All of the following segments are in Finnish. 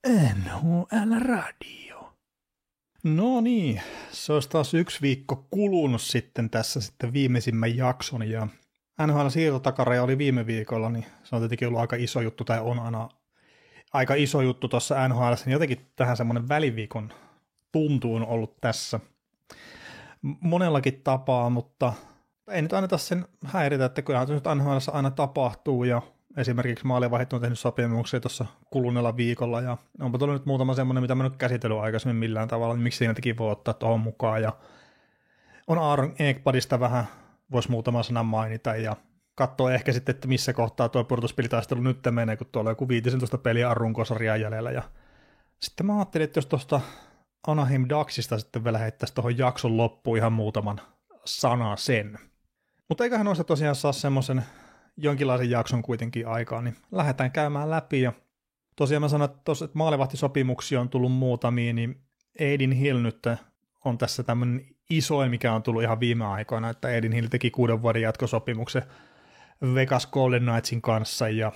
NHL Radio. No niin, se olisi taas 1 viikko kulunut sitten tässä sitten viimeisimmän jakson ja NHL-siirtotakaraja oli viime viikolla, niin se on tietenkin ollut aika iso juttu tai on aina aika iso juttu tuossa NHL, niin jotenkin tähän semmoinen väliviikon tuntuun ollut tässä monellakin tapaa, mutta ei nyt anneta sen häiritä, että kyllähän se nyt NHL aina tapahtuu ja esimerkiksi maalivahdit on tehnyt sopimuksia tuossa kuluneella viikolla ja onpa tullut nyt muutama semmoinen, mitä mä nyt käsitellyt aikaisemmin millään tavalla, niin miksi siinäkin voi ottaa tuohon mukaan ja on Aaron Ekbladista vähän, voisi muutama sana mainita ja katsoa ehkä sitten, että missä kohtaa tuo pudotuspelitaistelu nyt menee, kun tuolla on joku 15 peliä runkosarjaa jäljellä ja sitten mä ajattelin, että jos tuosta Anaheim Ducksista sitten vielä heittäisi tuohon jakson loppuun ihan muutaman sana sen. Mutta eiköhän noista tosiaan saa semmoisen jonkinlaisen jakson kuitenkin aikaan, niin lähdetään käymään läpi. Ja tosiaan mä sanoin, että maalivahtisopimuksia on tullut muutamia, niin Adin Hill nyt on tässä tämmöinen isoin, mikä on tullut ihan viime aikoina, että Adin Hill teki 6 vuoden jatkosopimuksen Vegas Golden Knightsin kanssa ja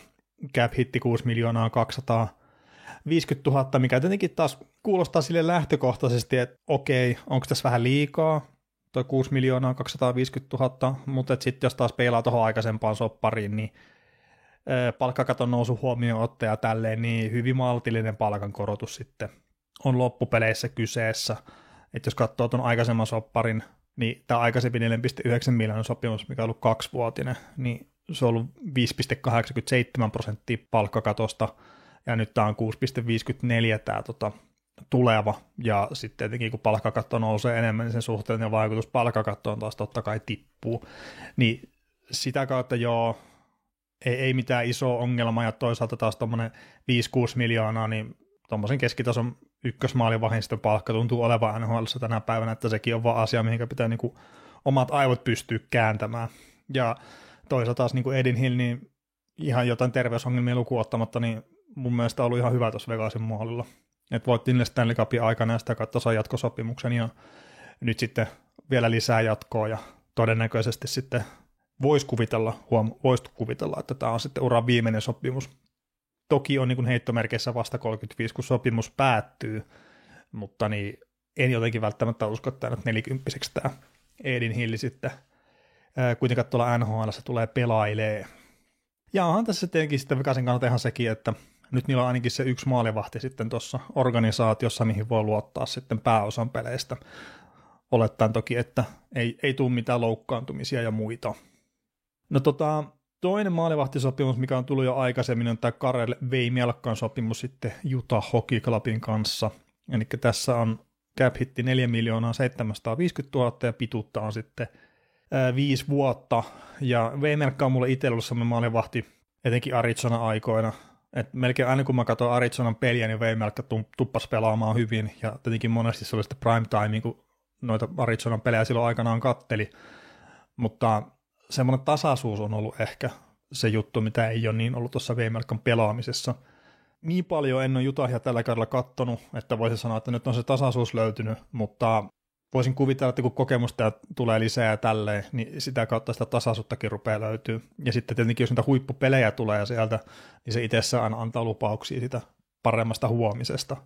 cap hitti 6 250 000, mikä tietenkin taas kuulostaa sille lähtökohtaisesti, että okei, onko tässä vähän liikaa, toi 6 250 000, mutta sitten jos taas peilaa tuohon aikaisempaan soppariin, niin palkkakaton nousu huomioon ottaja tälleen, niin hyvin maltillinen palkankorotus sitten on loppupeleissä kyseessä. Että jos katsoo tuon aikaisemman sopparin, niin tämä aikaisempi 4,9 miljoonan sopimus, mikä on ollut 2-vuotinen, niin se on ollut 5,87% palkkakatosta, ja nyt tämä on 6,54 tämä tuleva, ja sitten tietenkin kun palkkakatto nousee enemmän, niin sen suhteellinen vaikutus palkkakattoon taas totta kai tippuu, niin sitä kautta joo, ei mitään isoa ongelmaa, ja toisaalta taas tuommoinen 5-6 miljoonaa, niin tuommoisen keskitason ykkösmaalivahdin sitten palkka tuntuu olevan NHL:ssä tänä päivänä, että sekin on vaan asia, mihin pitää niinku omat aivot pystyä kääntämään, ja toisaalta taas niinku Adin Hill, niin ihan jotain terveysongelmia lukuun ottamatta, niin mun mielestä on ollut ihan hyvä tuossa Vegasin maalilla. Että voitti niille Stanley Cupin aikana ja sitä kautta saa jatkosopimuksen ja nyt sitten vielä lisää jatkoa ja todennäköisesti sitten voisi kuvitella, että tämä on sitten uran viimeinen sopimus. Toki on niin kuin heittomerkeissä vasta 35, kun sopimus päättyy, mutta niin en jotenkin välttämättä usko, että tämä 40-vuotiaaksi tämä Adin Hill sitten kuitenkaan tuolla NHL:ssä tulee pelailee. Ja onhan tässä tietenkin sitten Vegasin kannalta ihan sekin, että nyt niillä on ainakin se yksi maalivahti sitten tuossa organisaatiossa, mihin voi luottaa sitten pääosan peleistä. Olettaen toki, että ei tule mitään loukkaantumisia ja muita. No toinen maalivahtisopimus, mikä on tullut jo aikaisemmin, on tämä Karel Veimelkan sopimus sitten Utah Hockey Clubin kanssa. Eli tässä on cap hitti 4 750 000 ja pituutta on sitten 5 vuotta. Ja Veimelka on mulle itsellä ollut sellainen maalivahti, etenkin Arizona-aikoina. Et melkein aina kun mä katsoin Arizonan peliä, niin Veimelka tuppasi pelaamaan hyvin, ja tietenkin monesti se oli sitten prime time, kun noita Arizonan pelejä silloin aikanaan katteli, mutta semmoinen tasaisuus on ollut ehkä se juttu, mitä ei ole niin ollut tuossa Veimelkan pelaamisessa. Niin paljon en ole Utahia tällä kaudella kattonut, että voisin sanoa, että nyt on se tasaisuus löytynyt, mutta voisin kuvitella, että kun kokemusta tulee lisää ja tälleen, niin sitä kautta sitä tasaisuuttakin rupeaa löytyy. Ja sitten tietenkin, jos niitä huippupelejä tulee sieltä, niin se itsessään antaa lupauksia sitä paremmasta huomisesta.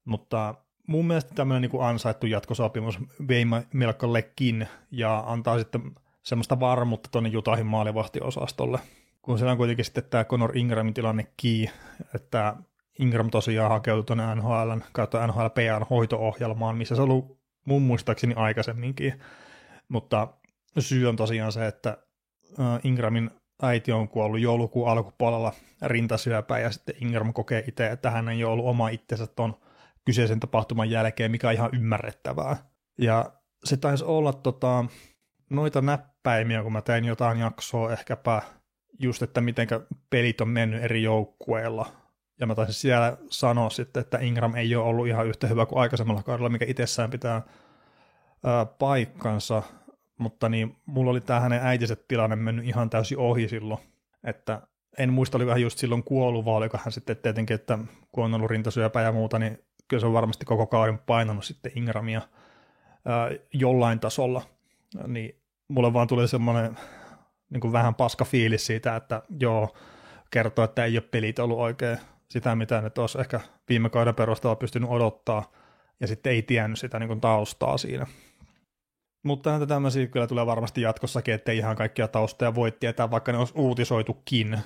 Mutta mun mielestä tämmöinen niin kuin ansaittu jatkosopimus Veimelkallekin ja antaa sitten semmoista varmuutta tuonne Utahin maalivahtiosastolle. Kun siellä on kuitenkin sitten tämä Conor Ingramin tilanne että Ingram tosiaan hakeutui tuonne NHL:n kautta NHLPA:n hoito-ohjelmaan, missä se on ollut mun muistaakseni aikaisemminkin, mutta syy on tosiaan se, että Ingramin äiti on kuollut joulukuun alkupuolella rintasyöpään, ja sitten Ingram kokee itse, että hän ei ole ollut oma itsensä tuon kyseisen tapahtuman jälkeen, mikä on ihan ymmärrettävää. Ja se taisi olla noita näppäimiä, kun mä tein jotain jaksoa ehkäpä just, että mitenkä pelit on mennyt eri joukkueilla. Ja mä taisin siellä sanoa sitten, että Ingram ei ole ollut ihan yhtä hyvä kuin aikaisemmalla kaudella, mikä itsessään pitää paikkansa, mutta niin mulla oli tämä hänen äitinsä tilanne mennyt ihan täysin ohi silloin, että en muista, oliko hän just silloin kuollut, vaan oliko hän sitten tietenkin, että kun on ollut rintasyöpä ja muuta, niin kyllä se on varmasti koko kauden painanut sitten Ingramia jollain tasolla, niin mulle vaan tuli semmoinen niin kuin vähän paska fiilis siitä, että joo, kertoo, että ei ole pelit ollut oikein sitä, mitä nyt olisi ehkä viime kauden perusteella pystynyt odottaa, ja sitten ei tiennyt sitä niin kuin taustaa siinä. Mutta näitä tämmöisiä kyllä tulee varmasti jatkossakin, ettei ihan kaikkia taustoja voi tietää, vaikka ne olisi uutisoitukin.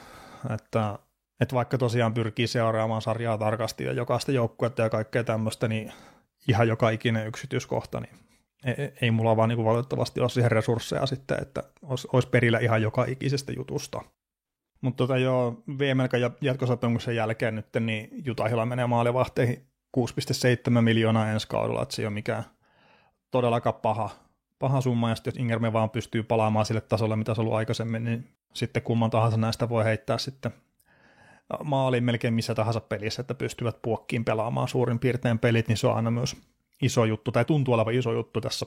Että vaikka tosiaan pyrkii seuraamaan sarjaa tarkasti ja jokaista joukkuetta ja kaikkea tämmöistä, niin ihan joka ikinen yksityiskohta, niin ei mulla vaan niin valitettavasti ole siihen resursseja sitten, että olisi perillä ihan joka ikisestä jutusta. Mutta joo, VML:n jatkosopimuksen jälkeen nyt, niin Utahilla menee maalivahteihin 6,7 miljoonaa ensi kaudella, että se ei ole mikään todellakaan paha summa, ja jos Ingram vaan pystyy palaamaan sille tasolle, mitä se on ollut aikaisemmin, niin sitten kumman tahansa näistä voi heittää sitten maaliin melkein missä tahansa pelissä, että pystyvät puokkiin pelaamaan suurin piirtein pelit, niin se on aina myös iso juttu, tai tuntuu olevan iso juttu tässä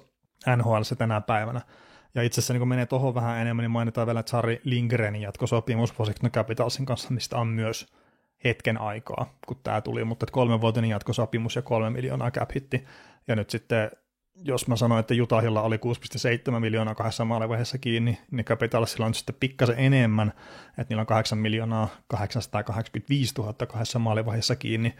NHL:ssä tänä päivänä. Ja itse asiassa niin kun menee tuohon vähän enemmän, niin mainitaan vielä Jari Lindgrenin jatkosopimus Washington Capitalsin kanssa, mistä on myös hetken aikaa, kun tämä tuli, mutta 3-vuotinen jatkosopimus ja 3 miljoonaa cap hitti. Ja nyt sitten, jos mä sanoin, että Utahilla oli 6,7 miljoonaa 2 maalivaiheessa kiinni, niin Capitalsilla on sitten pikkasen enemmän, että niillä on 8 miljoonaa 885 000 2 maalivaiheessa kiinni.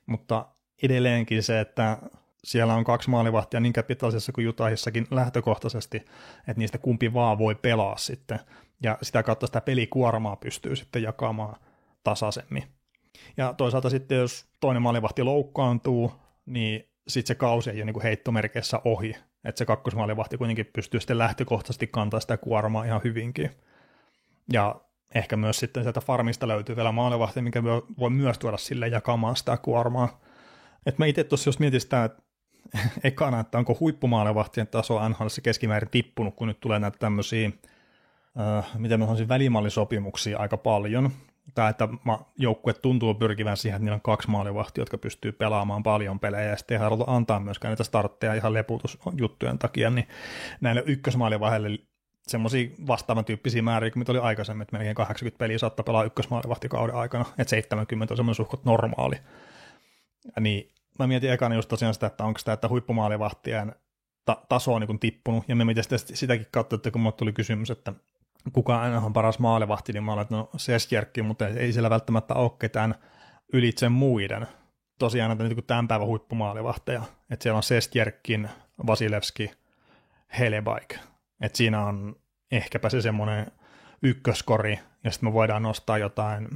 Mutta edelleenkin se, että siellä on 2 maalivahtia niin Capitalsissa kuin Utahissakin lähtökohtaisesti, että niistä kumpi vaan voi pelaa sitten, ja sitä kautta sitä pelikuormaa pystyy sitten jakamaan tasaisemmin. Ja toisaalta sitten, jos toinen maalivahti loukkaantuu, niin sitten se kausi ei ole niin kuin heittomerkeissä ohi, että se kakkosmaalivahti kuitenkin pystyy sitten lähtökohtaisesti kantaa sitä kuormaa ihan hyvinkin. Ja ehkä myös sitten sieltä farmista löytyy vielä maalivahti, mikä voi myös tuoda sille jakamaan sitä kuormaa. Että mä itse tuossa jos mietin sitä, että ekana, että onko huippumaalivahtien taso NHL:ssä keskimäärin tippunut, kun nyt tulee näitä tämmöisiä, miten mä sanoisin, välimallisopimuksia aika paljon. Tai että joukkue tuntuu pyrkivän siihen, että niillä on 2 maalivahtia, jotka pystyy pelaamaan paljon pelejä, ja sitten ei haluta antaa myöskään niitä startteja ihan leputusjuttujen takia, niin näille ykkösmaalivaiheille semmoisia vastaavan tyyppisiä määriä, kuin mitä oli aikaisemmin, että melkein 80 peliä saattaa pelaa ykkösmaalivahtikauden aikana, että 70 on semmoinen suhkot normaali. Niin mä mietin ekana just tosiaan sitä, että onko sitä, että huippumaalivahtien taso on niin tippunut, ja mä mietin sitäkin kautta, että kun mulle tuli kysymys, että kuka aina on paras maalivahti, niin mä olen, että no Sestjärkki, mutta ei siellä välttämättä ole ketään ylitse muiden. Tosiaan näitä niin tämän päivän huippumaalivahteja, että siellä on Sestjärkin, Vasilevski, Helebaik, että siinä on ehkäpä se semmoinen ykköskori, ja sitten me voidaan nostaa jotain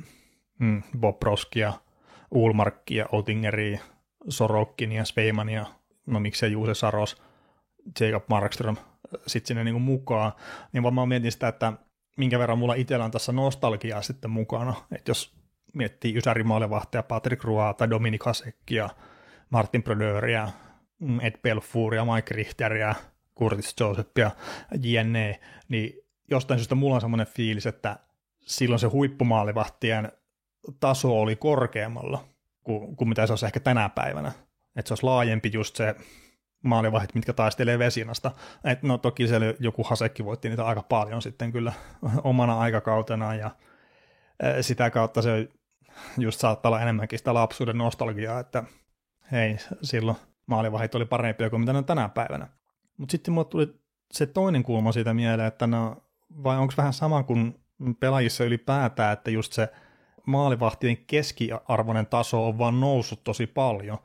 Bobrovskia, Ullmarkia, Oettingeria, Sorokinia, Sveimania, no miksei Juuse Saros, Jacob Markström sitten sinne niin mukaan, niin vaan mä mietin sitä, että minkä verran mulla itsellä on tässä nostalgiaa sitten mukana, että jos miettii Ysäri-maalivahtia, Patrick Roy tai Dominik Hasekkia, Martin Brodeuria, Ed Belfouria, Mike Richteria, Curtis Josephia, jne, niin jostain syystä mulla on semmoinen fiilis, että silloin se huippumaalivahtien taso oli korkeammalla kuin mitä se olisi ehkä tänä päivänä. Että se olisi laajempi just se maalivahdit, mitkä taistelee Vesinasta. Et no toki siellä joku Hasekki voitti niitä aika paljon sitten kyllä omana aikakautenaan, ja sitä kautta se just saattaa olla enemmänkin sitä lapsuuden nostalgiaa, että hei, silloin maalivahdit oli parempia kuin mitä ne on tänä päivänä. Mutta sitten mulle tuli se toinen kulma siitä mieleen, että no, vai onko vähän sama kuin pelaajissa ylipäätään, että just se maalivahtien keskiarvoinen taso on vaan noussut tosi paljon,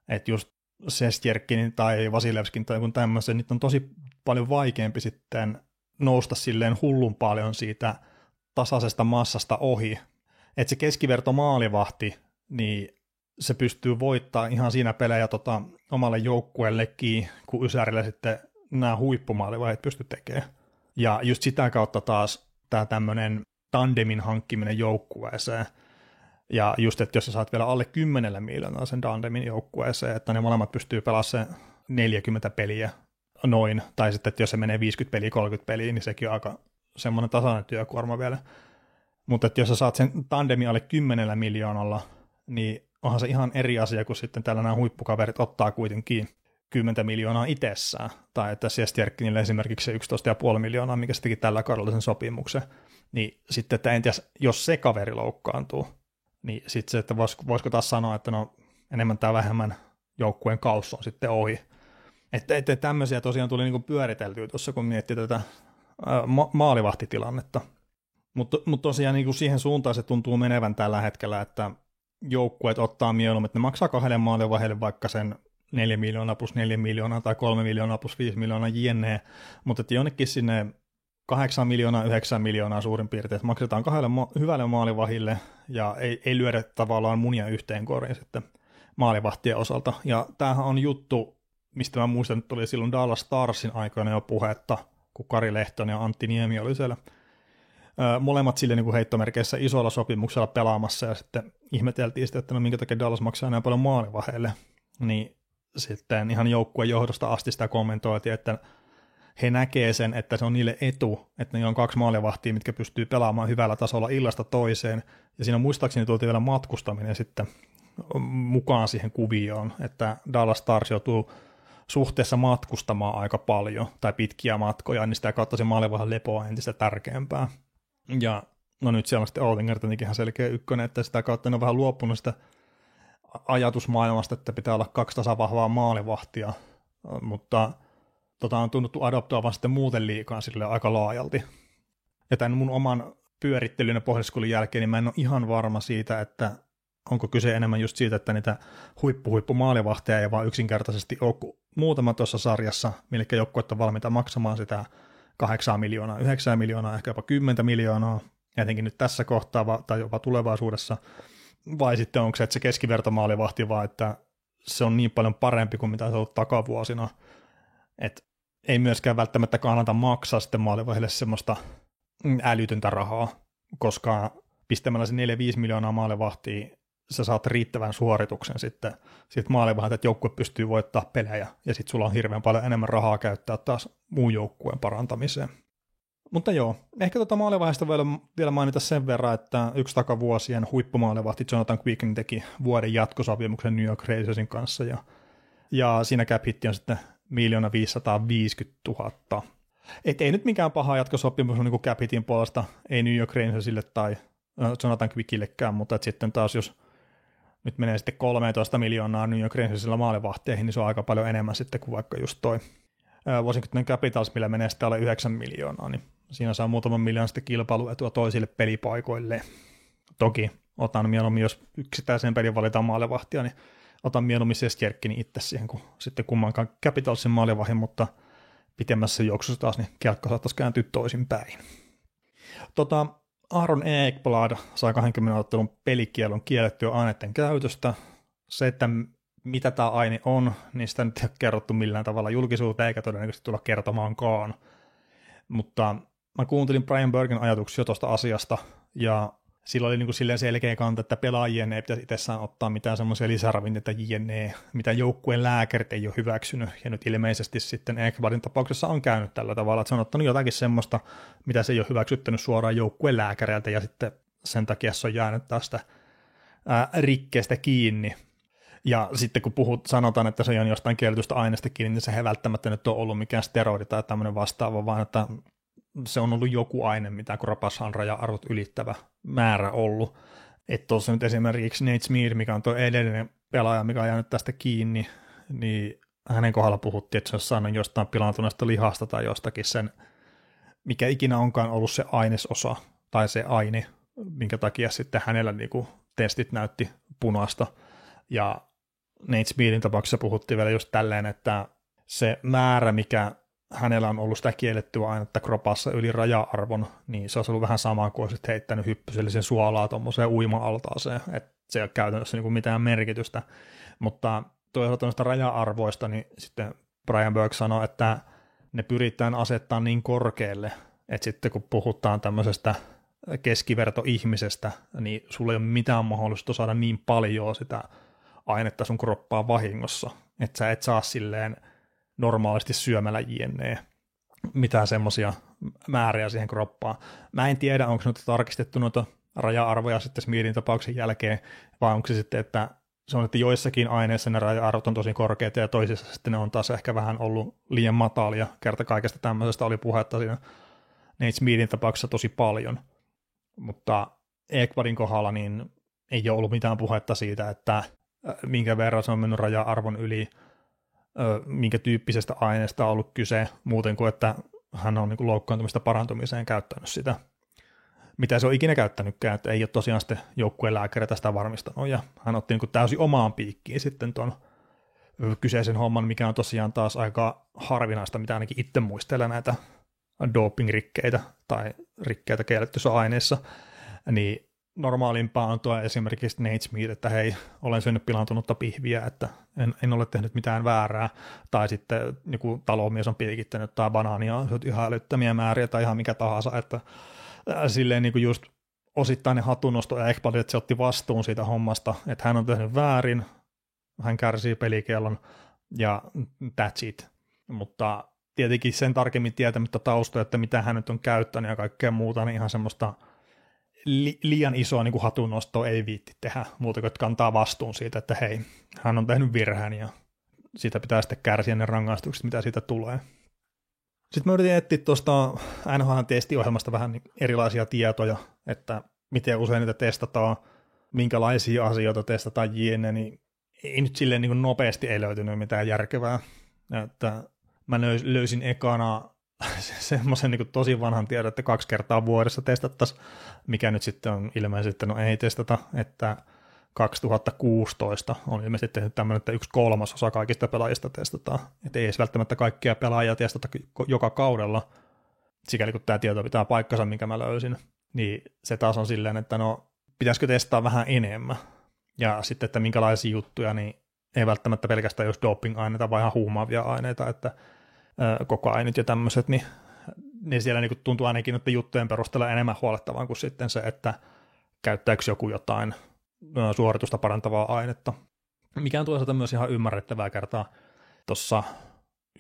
että just Sestjärkin tai Vasilevskin tai joku tämmöisen, niitä on tosi paljon vaikeampi sitten nousta silleen hullun paljon siitä tasaisesta massasta ohi, että se keskiverto maalivahti, niin se pystyy voittamaan ihan siinä pelejä omalle joukkueellekin, kun Ysärillä sitten nämä huippumaalivahdit pystyy tekemään. Ja just sitä kautta taas tämä tämmöinen tandemin hankkiminen joukkueeseen, ja just, että jos sä saat vielä alle 10 miljoonaa sen tandemin joukkueeseen, että ne molemmat pystyy pelaamaan se 40 peliä noin, tai sitten, että jos se menee 50 peliä, 30 peliä, niin sekin on aika semmoinen tasainen työkuorma vielä. Mutta että jos sä saat sen tandemin alle 10 miljoonalla, niin onhan se ihan eri asia, kun sitten täällä nämä huippukaverit ottaa kuitenkin 10 miljoonaa itsessään, tai että Sestjärkkinille esimerkiksi se 11,5 miljoonaa, mikä se teki tällä kaudella sen sopimuksen, niin sitten, että en tiedä, jos se kaveri loukkaantuu, niin sitten se, että voisiko taas sanoa, että no enemmän tai vähemmän joukkueen kaus on sitten ohi. Että tämmöisiä tosiaan tuli niinku pyöriteltyä tuossa, kun miettii tätä maalivahtitilannetta. Mutta tosiaan niinku siihen suuntaan se tuntuu menevän tällä hetkellä, että joukkueet ottaa mieluummin, että ne maksaa 2 maalivahdille vaikka sen 4 miljoonaa plus 4 miljoonaa tai 3 miljoonaa plus 5 miljoonaa jne, mutta että jonnekin sinne 8 miljoonaa, 9 miljoonaa suurin piirtein, että maksetaan 2 hyvälle maalivahdille ja ei lyödä tavallaan munia yhteen koriin sitten maalivahtien osalta. Ja tämähän on juttu, mistä mä muistan, että tuli silloin Dallas Starsin aikoina jo puhetta, kun Kari Lehtonen ja Antti Niemi oli siellä molemmat sille niin kuin heittomerkeissä isolla sopimuksella pelaamassa, ja sitten ihmeteltiin sitten, että no minkä takia Dallas maksaa näin paljon maalivahdeille, niin sitten ihan joukkueen johdosta asti sitä kommentoitiin, että he näkee sen, että se on niille etu, että ne on 2 maalivahtia, mitkä pystyy pelaamaan hyvällä tasolla illasta toiseen, ja siinä muistaakseni tultiin vielä matkustaminen sitten mukaan siihen kuvioon, että Dallas Stars joutuu suhteessa matkustamaan aika paljon, tai pitkiä matkoja, niin sitä kautta se maalivahden lepo on entistä tärkeämpää. Ja no nyt siellä on sitten Oettinger tietenkin ihan selkeä ykkönen, että sitä kautta ne on vähän luopunut sitä ajatusmaailmasta, että pitää olla 2 tasavahvaa maalivahtia, mutta on tunnuttu adoptoavan sitten muuten liikaa sille aika laajalti. Ja tämän mun oman pyörittelyn ja pohdiskelun jälkeen, niin mä en ole ihan varma siitä, että onko kyse enemmän just siitä, että niitä huippumaalivahteja ei vaan yksinkertaisesti ole muutama tuossa sarjassa, millä joukkueet on valmiita maksamaan sitä 8 miljoonaa, 9 miljoonaa, ehkä jopa 10 miljoonaa, etenkin nyt tässä kohtaa tai jopa tulevaisuudessa, vai sitten onko se, että se keskivertomaalivahti vaan, että se on niin paljon parempi kuin mitä se on ollut takavuosina, että ei myöskään välttämättä kannata maksaa sitten maalivahdille semmoista älytöntä rahaa, koska pistämällä se 4-5 miljoonaa maalivahtia sä saat riittävän suorituksen sitten maalivahdilta, että joukkue pystyy voittaa pelejä, ja sitten sulla on hirveän paljon enemmän rahaa käyttää taas muun joukkueen parantamiseen. Mutta joo, ehkä maalivahdista vielä mainita sen verran, että yksi takavuosien huippumaalivahti Jonathan Quicken teki vuoden jatkosopimuksen New York Rangersin kanssa, ja siinä cap hitti on sitten 1 550 000. Et ei nyt mikään paha jatkosopimus on niin kuin cap hitin puolesta, ei New York Rangersille tai Jonathan Quickillekään, mutta sitten taas jos nyt menee sitten 13 miljoonaa New York Rangersilla maalivahteihin, niin se on aika paljon enemmän sitten kuin vaikka just toi Washington Capitals, millä menee sitten alle 9 miljoonaa, niin siinä saa muutaman miljoonan sitten kilpailuetua toisille pelipaikoille. Toki otan mieluummin, jos yksittäiseen pelin valitaan maalivahtia, niin otan mieluummin Sestjerkkini itse siihen, kun sitten kummankaan Capitalsin maalivahin, mutta pitemmässä juoksussa taas niin kelkka saattaisi kääntyä toisinpäin. Aaron Ekblad sai 20 ottelun pelikielon kiellettyä aineiden käytöstä. Se, että mitä tämä aine on, niin sitä nyt ei ole kerrottu millään tavalla julkisuuteen, eikä todennäköisesti tulla kertomaankaan. Mutta mä kuuntelin Brian Burgen ajatuksia jo tuosta asiasta, ja sillä oli niin kuin silleen selkeä kanta, että pelaajien ei pitäisi itsessään ottaa mitään semmoisia lisäravinteita jne, mitä joukkueen lääkärit ei ole hyväksynyt, ja nyt ilmeisesti sitten Ekbladin tapauksessa on käynyt tällä tavalla, että se on ottanut jotakin semmoista, mitä se ei ole hyväksyttänyt suoraan joukkueen lääkäreiltä, ja sitten sen takia se on jäänyt tästä rikkeestä kiinni. Ja sitten kun sanotaan, että se on jostain kielletystä aineesta kiinni, niin se ei välttämättä nyt ole ollut mikään steroidi tai tämmöinen vastaava, vaan että se on ollut joku aine, mitä kropassa on raja-arvot ylittävä määrä ollut. Että tuossa nyt esimerkiksi Nate Smear, mikä on tuo edellinen pelaaja, mikä on jäänyt tästä kiinni, niin hänen kohdalla puhuttiin, että se olisi saanut jostain pilaantuneesta lihasta tai jostakin sen, mikä ikinä onkaan ollut se ainesosa tai se aine, minkä takia sitten hänellä niinku testit näytti punaista. Ja Nate Smearin tapauksessa puhuttiin vielä just tälleen, että se määrä, mikä hänellä on ollut sitä kiellettyä ainetta kropassa yli raja-arvon, niin se olisi ollut vähän sama kuin olisit heittänyt hyppysellisen suolaa tuommoiseen uima-altaaseen, että se ei ole käytännössä niin mitään merkitystä. Mutta toisaalta noista raja-arvoista, niin sitten Brian Burke sanoi, että ne pyritään asettaa niin korkealle, että sitten kun puhutaan tämmöisestä keskivertoihmisestä, niin sulla ei ole mitään mahdollisuutta saada niin paljon sitä ainetta sun kroppaa vahingossa, että sä et saa silleen normaalisti syömällä jne. Mitään semmoisia määriä siihen kroppaan. Mä en tiedä, onko nyt tarkistettu noita raja-arvoja sitten Smearin tapauksen jälkeen, vai onko se sitten, että se on, että joissakin aineissa ne raja-arvot on tosi korkeita ja toisissa sitten ne on taas ehkä vähän ollut liian matalia. Kerta kaikesta tämmöisestä oli puhetta siinä Nate Smearin tapauksessa tosi paljon. Mutta Ekbladin kohdalla niin ei ole ollut mitään puhetta siitä, että minkä verran se on mennyt raja-arvon yli, minkä tyyppisestä aineesta on ollut kyse, muuten kuin että hän on niin kuin loukkaantumista parantumiseen käyttänyt sitä. mitä se on ikinä käyttänytkään, että ei ole tosiaan sitten joukkueen lääkäreitä sitä varmistanut, ja hän otti niin kuin täysin omaan piikkiin sitten tuon kyseisen homman, mikä on tosiaan taas aika harvinaista, mitä ainakin itse muistelen näitä doping-rikkeitä tai rikkeitä kiellettyissä aineissa, niin normaalimpaa on tuo esimerkiksi Nate Smith, että hei, olen syönyt pilaantunutta pihviä, että en ole tehnyt mitään väärää, tai sitten joku talomies on piikittänyt tai banaania, ihan älyttömiä määriä tai ihan mikä tahansa, että silleen niin kuin just osittainen hatunnosto Ekblad, että se otti vastuun siitä hommasta, että hän on tehnyt väärin, hän kärsii pelikiellon ja that's it. Mutta tietenkin sen tarkemmin tietämättä taustoja, että mitä hän nyt on käyttänyt ja kaikkea muuta, niin ihan semmoista liian isoa niin kuin hatunnostoa ei viitti tehdä, muuta kuin kantaa vastuun siitä, että hei, hän on tehnyt virheen ja siitä pitää sitten kärsiä ne rangaistukset, mitä siitä tulee. Sitten mä yritin etsiä tuosta NHL-testiohjelmasta vähän erilaisia tietoja, että miten usein niitä testataan, minkälaisia asioita testataan jne, niin ei nyt silleen niin kuin nopeasti ei löytynyt mitään järkevää. Että mä löysin ekana semmoisen niin kuin tosi vanhan tiedon, että 2 kertaa vuodessa testattaisiin, mikä nyt sitten on ilmeisesti, että no ei testata, että 2016 on ilmeisesti tehnyt tämmöinen, että 1/3 kaikista pelaajista testataan. Että ei edes välttämättä kaikkia pelaajia testata joka kaudella, sikäli kun tämä tieto pitää paikkansa, minkä mä löysin. Niin se taas on silleen, että no pitäisikö testaa vähän enemmän. Ja sitten, että minkälaisia juttuja, niin ei välttämättä pelkästään just doping-aineita, vaan ihan huumaavia aineita, että kokoainit ja tämmöiset, niin siellä niin tuntuu ainakin noiden juttujen perusteella enemmän huolettavan kuin sitten se, että käyttääkö joku jotain suoritusta parantavaa ainetta. Mikä on toisaalta myös ihan ymmärrettävää kertaa tuossa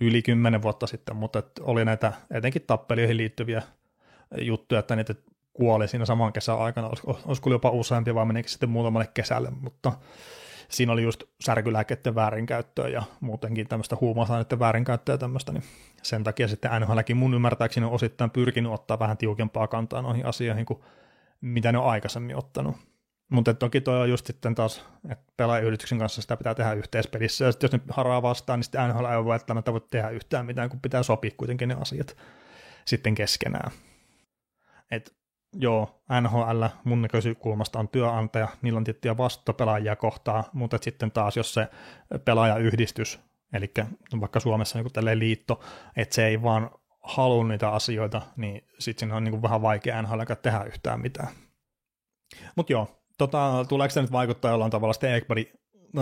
yli 10 vuotta sitten, mutta oli näitä etenkin tappelioihin liittyviä juttuja, että niitä kuoli siinä saman kesän aikana, olisiko jopa useampia, vaan menikin sitten muutamalle kesälle, mutta siinä oli just särkylääkkeiden väärinkäyttöä ja muutenkin tämmöistä huumausaineiden väärinkäyttöä ja tämmöistä, niin sen takia sitten NHLkin mun ymmärtääkseni on osittain pyrkinyt ottaa vähän tiukempaa kantaa noihin asioihin kuin mitä ne on aikaisemmin ottanut. Mutta toki toi on just sitten taas, että pelaajayrityksen kanssa sitä pitää tehdä yhteispelissä, ja sitten jos ne haraa vastaan, niin sitten NHL ei välttämättä voi tehdä yhtään mitään, kun pitää sopia kuitenkin ne asiat sitten keskenään. Että joo, NHL mun näkökulmasta on työnantaja, niillä on tiettyjä vastuuta pelaajia kohtaan, mutta sitten taas jos se pelaajayhdistys, eli vaikka Suomessa niin tälleen liitto, että se ei vaan halua niitä asioita, niin sitten siinä on niin vähän vaikea NHL tehdä yhtään mitään. Mutta joo, tuleeko se nyt vaikuttaa jollain tavalla sitten Ekbladin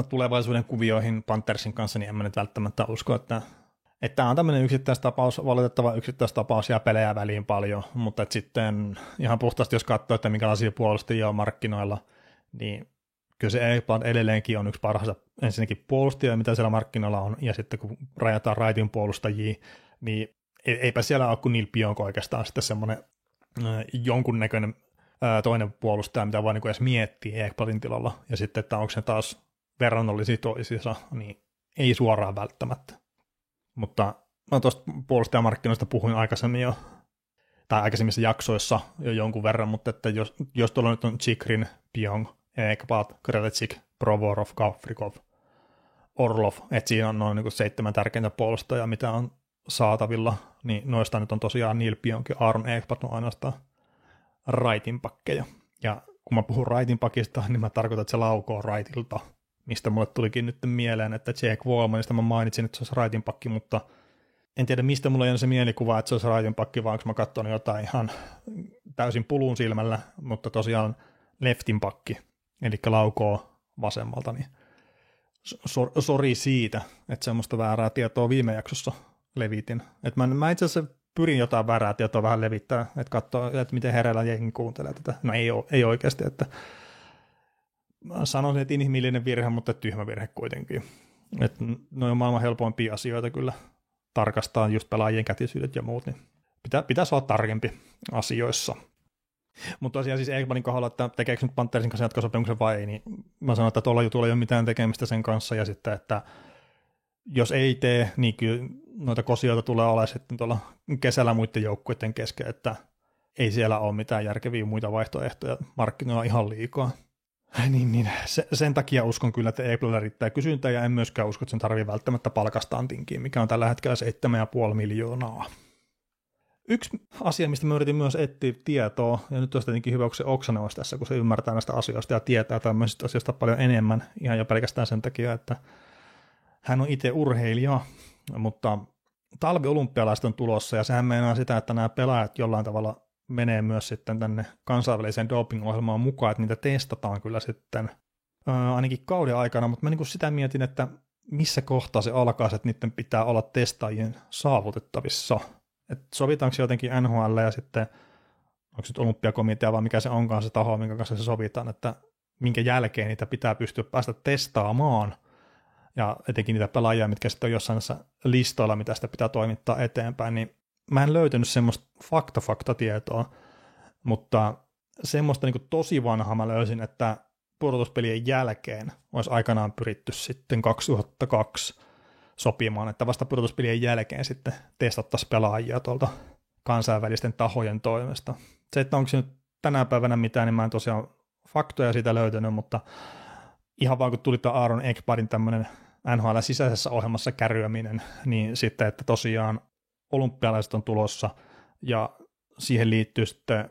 tulevaisuuden kuvioihin Panthersin kanssa, niin en mä nyt välttämättä usko, että tämä on tämmöinen yksittäistapaus, valitettava yksittäistapaus ja pelejä väliin paljon, mutta sitten ihan puhtaasti jos katsoo, että minkälaisia puolustajia on markkinoilla, niin kyllä se Ekblad edelleenkin on yksi parhaista ensinnäkin puolustajia, mitä siellä markkinoilla on, ja sitten kun rajataan raitin puolustajia, niin eipä siellä ole kuin Neil Pionka oikeastaan sitten semmoinen jonkunnäköinen toinen puolustaja, mitä voi niin edes miettiä Ekbladin tilalla, ja sitten, että onko se taas verrannollisia toisiinsa, niin ei suoraan välttämättä. Mutta mä tuosta puolustajamarkkinoista puhuin aikaisemmin jo, tai aikaisemmissa jaksoissa jo jonkun verran, mutta että jos tuolla nyt on Chikrin, Pionk, Ekblad, Krejci, Provorov, Gavrikov, Orlov, että siinä on noin niin 7 tärkeintä puolustajaa, mitä on saatavilla, niin noista nyt on tosiaan Neil Pionk ja Aaron Ekblad on ainoastaan raitinpakkeja. Ja kun mä puhun raitinpakista, niin mä tarkoitan, että se laukoo raitilta, mistä mulle tulikin nyt mieleen, että Jake Wallmanista mä mainitsin, että se olisi raitinpakki, mutta en tiedä, mistä mulla on se mielikuva, että se olisi raitinpakki, vaan mä katson jotain ihan täysin pulun silmällä, mutta tosiaan leftin pakki, eli laukoo vasemmalta, niin sori siitä, että semmoista väärää tietoa viime jaksossa levitin. Että mä itse asiassa pyrin jotain väärää tietoa vähän levittää, että katsoa, että miten hereillä jengi kuuntelee tätä. No ei oikeasti, että mä sanoisin, että inhimillinen virhe, mutta tyhmä virhe kuitenkin. Että ne on maailman helpoimpia asioita kyllä tarkastaa, just pelaajien kätisyydet ja muut, niin pitäisi olla tarkempi asioissa. Mutta tosiaan siis Ekbladin kohdalla, että tekeekö nyt Panthersin kanssa jatkosopimuksen vai ei, niin mä sanon, että tuolla jutulla ei ole mitään tekemistä sen kanssa, ja sitten, että jos ei tee, niin kyllä noita kosioita tulee olemaan sitten tuolla kesällä muiden joukkueiden kesken, että ei siellä ole mitään järkeviä muita vaihtoehtoja markkinoilla ihan liikaa. Niin, sen takia uskon kyllä, että Ekbladilla riittää kysyntää, ja en myöskään usko, että sen tarvii välttämättä palkastaan tinkiin, mikä on tällä hetkellä 7,5 miljoonaa. Yksi asia, mistä mä yritin myös etsiä tietoa, ja nyt olisi tietenkin hyvä, kun se Oksanen olisi tässä, kun se ymmärtää näistä asioista ja tietää tämmöisistä asioista paljon enemmän, ihan jo pelkästään sen takia, että hän on itse urheilija, mutta talviolympialaiset on tulossa, ja sehän meinaa sitä, että nämä pelaajat jollain tavalla menee myös sitten tänne kansainväliseen doping-ohjelmaan mukaan, että niitä testataan kyllä sitten ainakin kauden aikana, mutta mä niin kuin sitä mietin, että missä kohtaa se alkaa, että niiden pitää olla testaajien saavutettavissa. Että sovitaanko se jotenkin NHL ja sitten, onko se olympiakomitea vai mikä se onkaan se taho, minkä kanssa se sovitaan, että minkä jälkeen niitä pitää pystyä päästä testaamaan, ja etenkin niitä pelaajia, mitkä sitten on jossain näissä listoilla, mitä sitä pitää toimittaa eteenpäin, niin mä en löytänyt semmoista faktatietoa, mutta semmoista niin kuin tosi vanhaa mä löysin, että pudotuspelien jälkeen olisi aikanaan pyritty sitten 2002 sopimaan, että vasta pudotuspelien jälkeen sitten testattaisiin pelaajia tuolta kansainvälisten tahojen toimesta. Se, että onko se nyt tänä päivänä mitään, niin mä en tosiaan faktoja siitä löytänyt, mutta ihan vaan kun tuli tämä Aaron Ekbladin tämmöinen NHL-sisäisessä ohjelmassa kärryäminen, niin sitten, että tosiaan olympialaiset on tulossa ja siihen liittyy sitten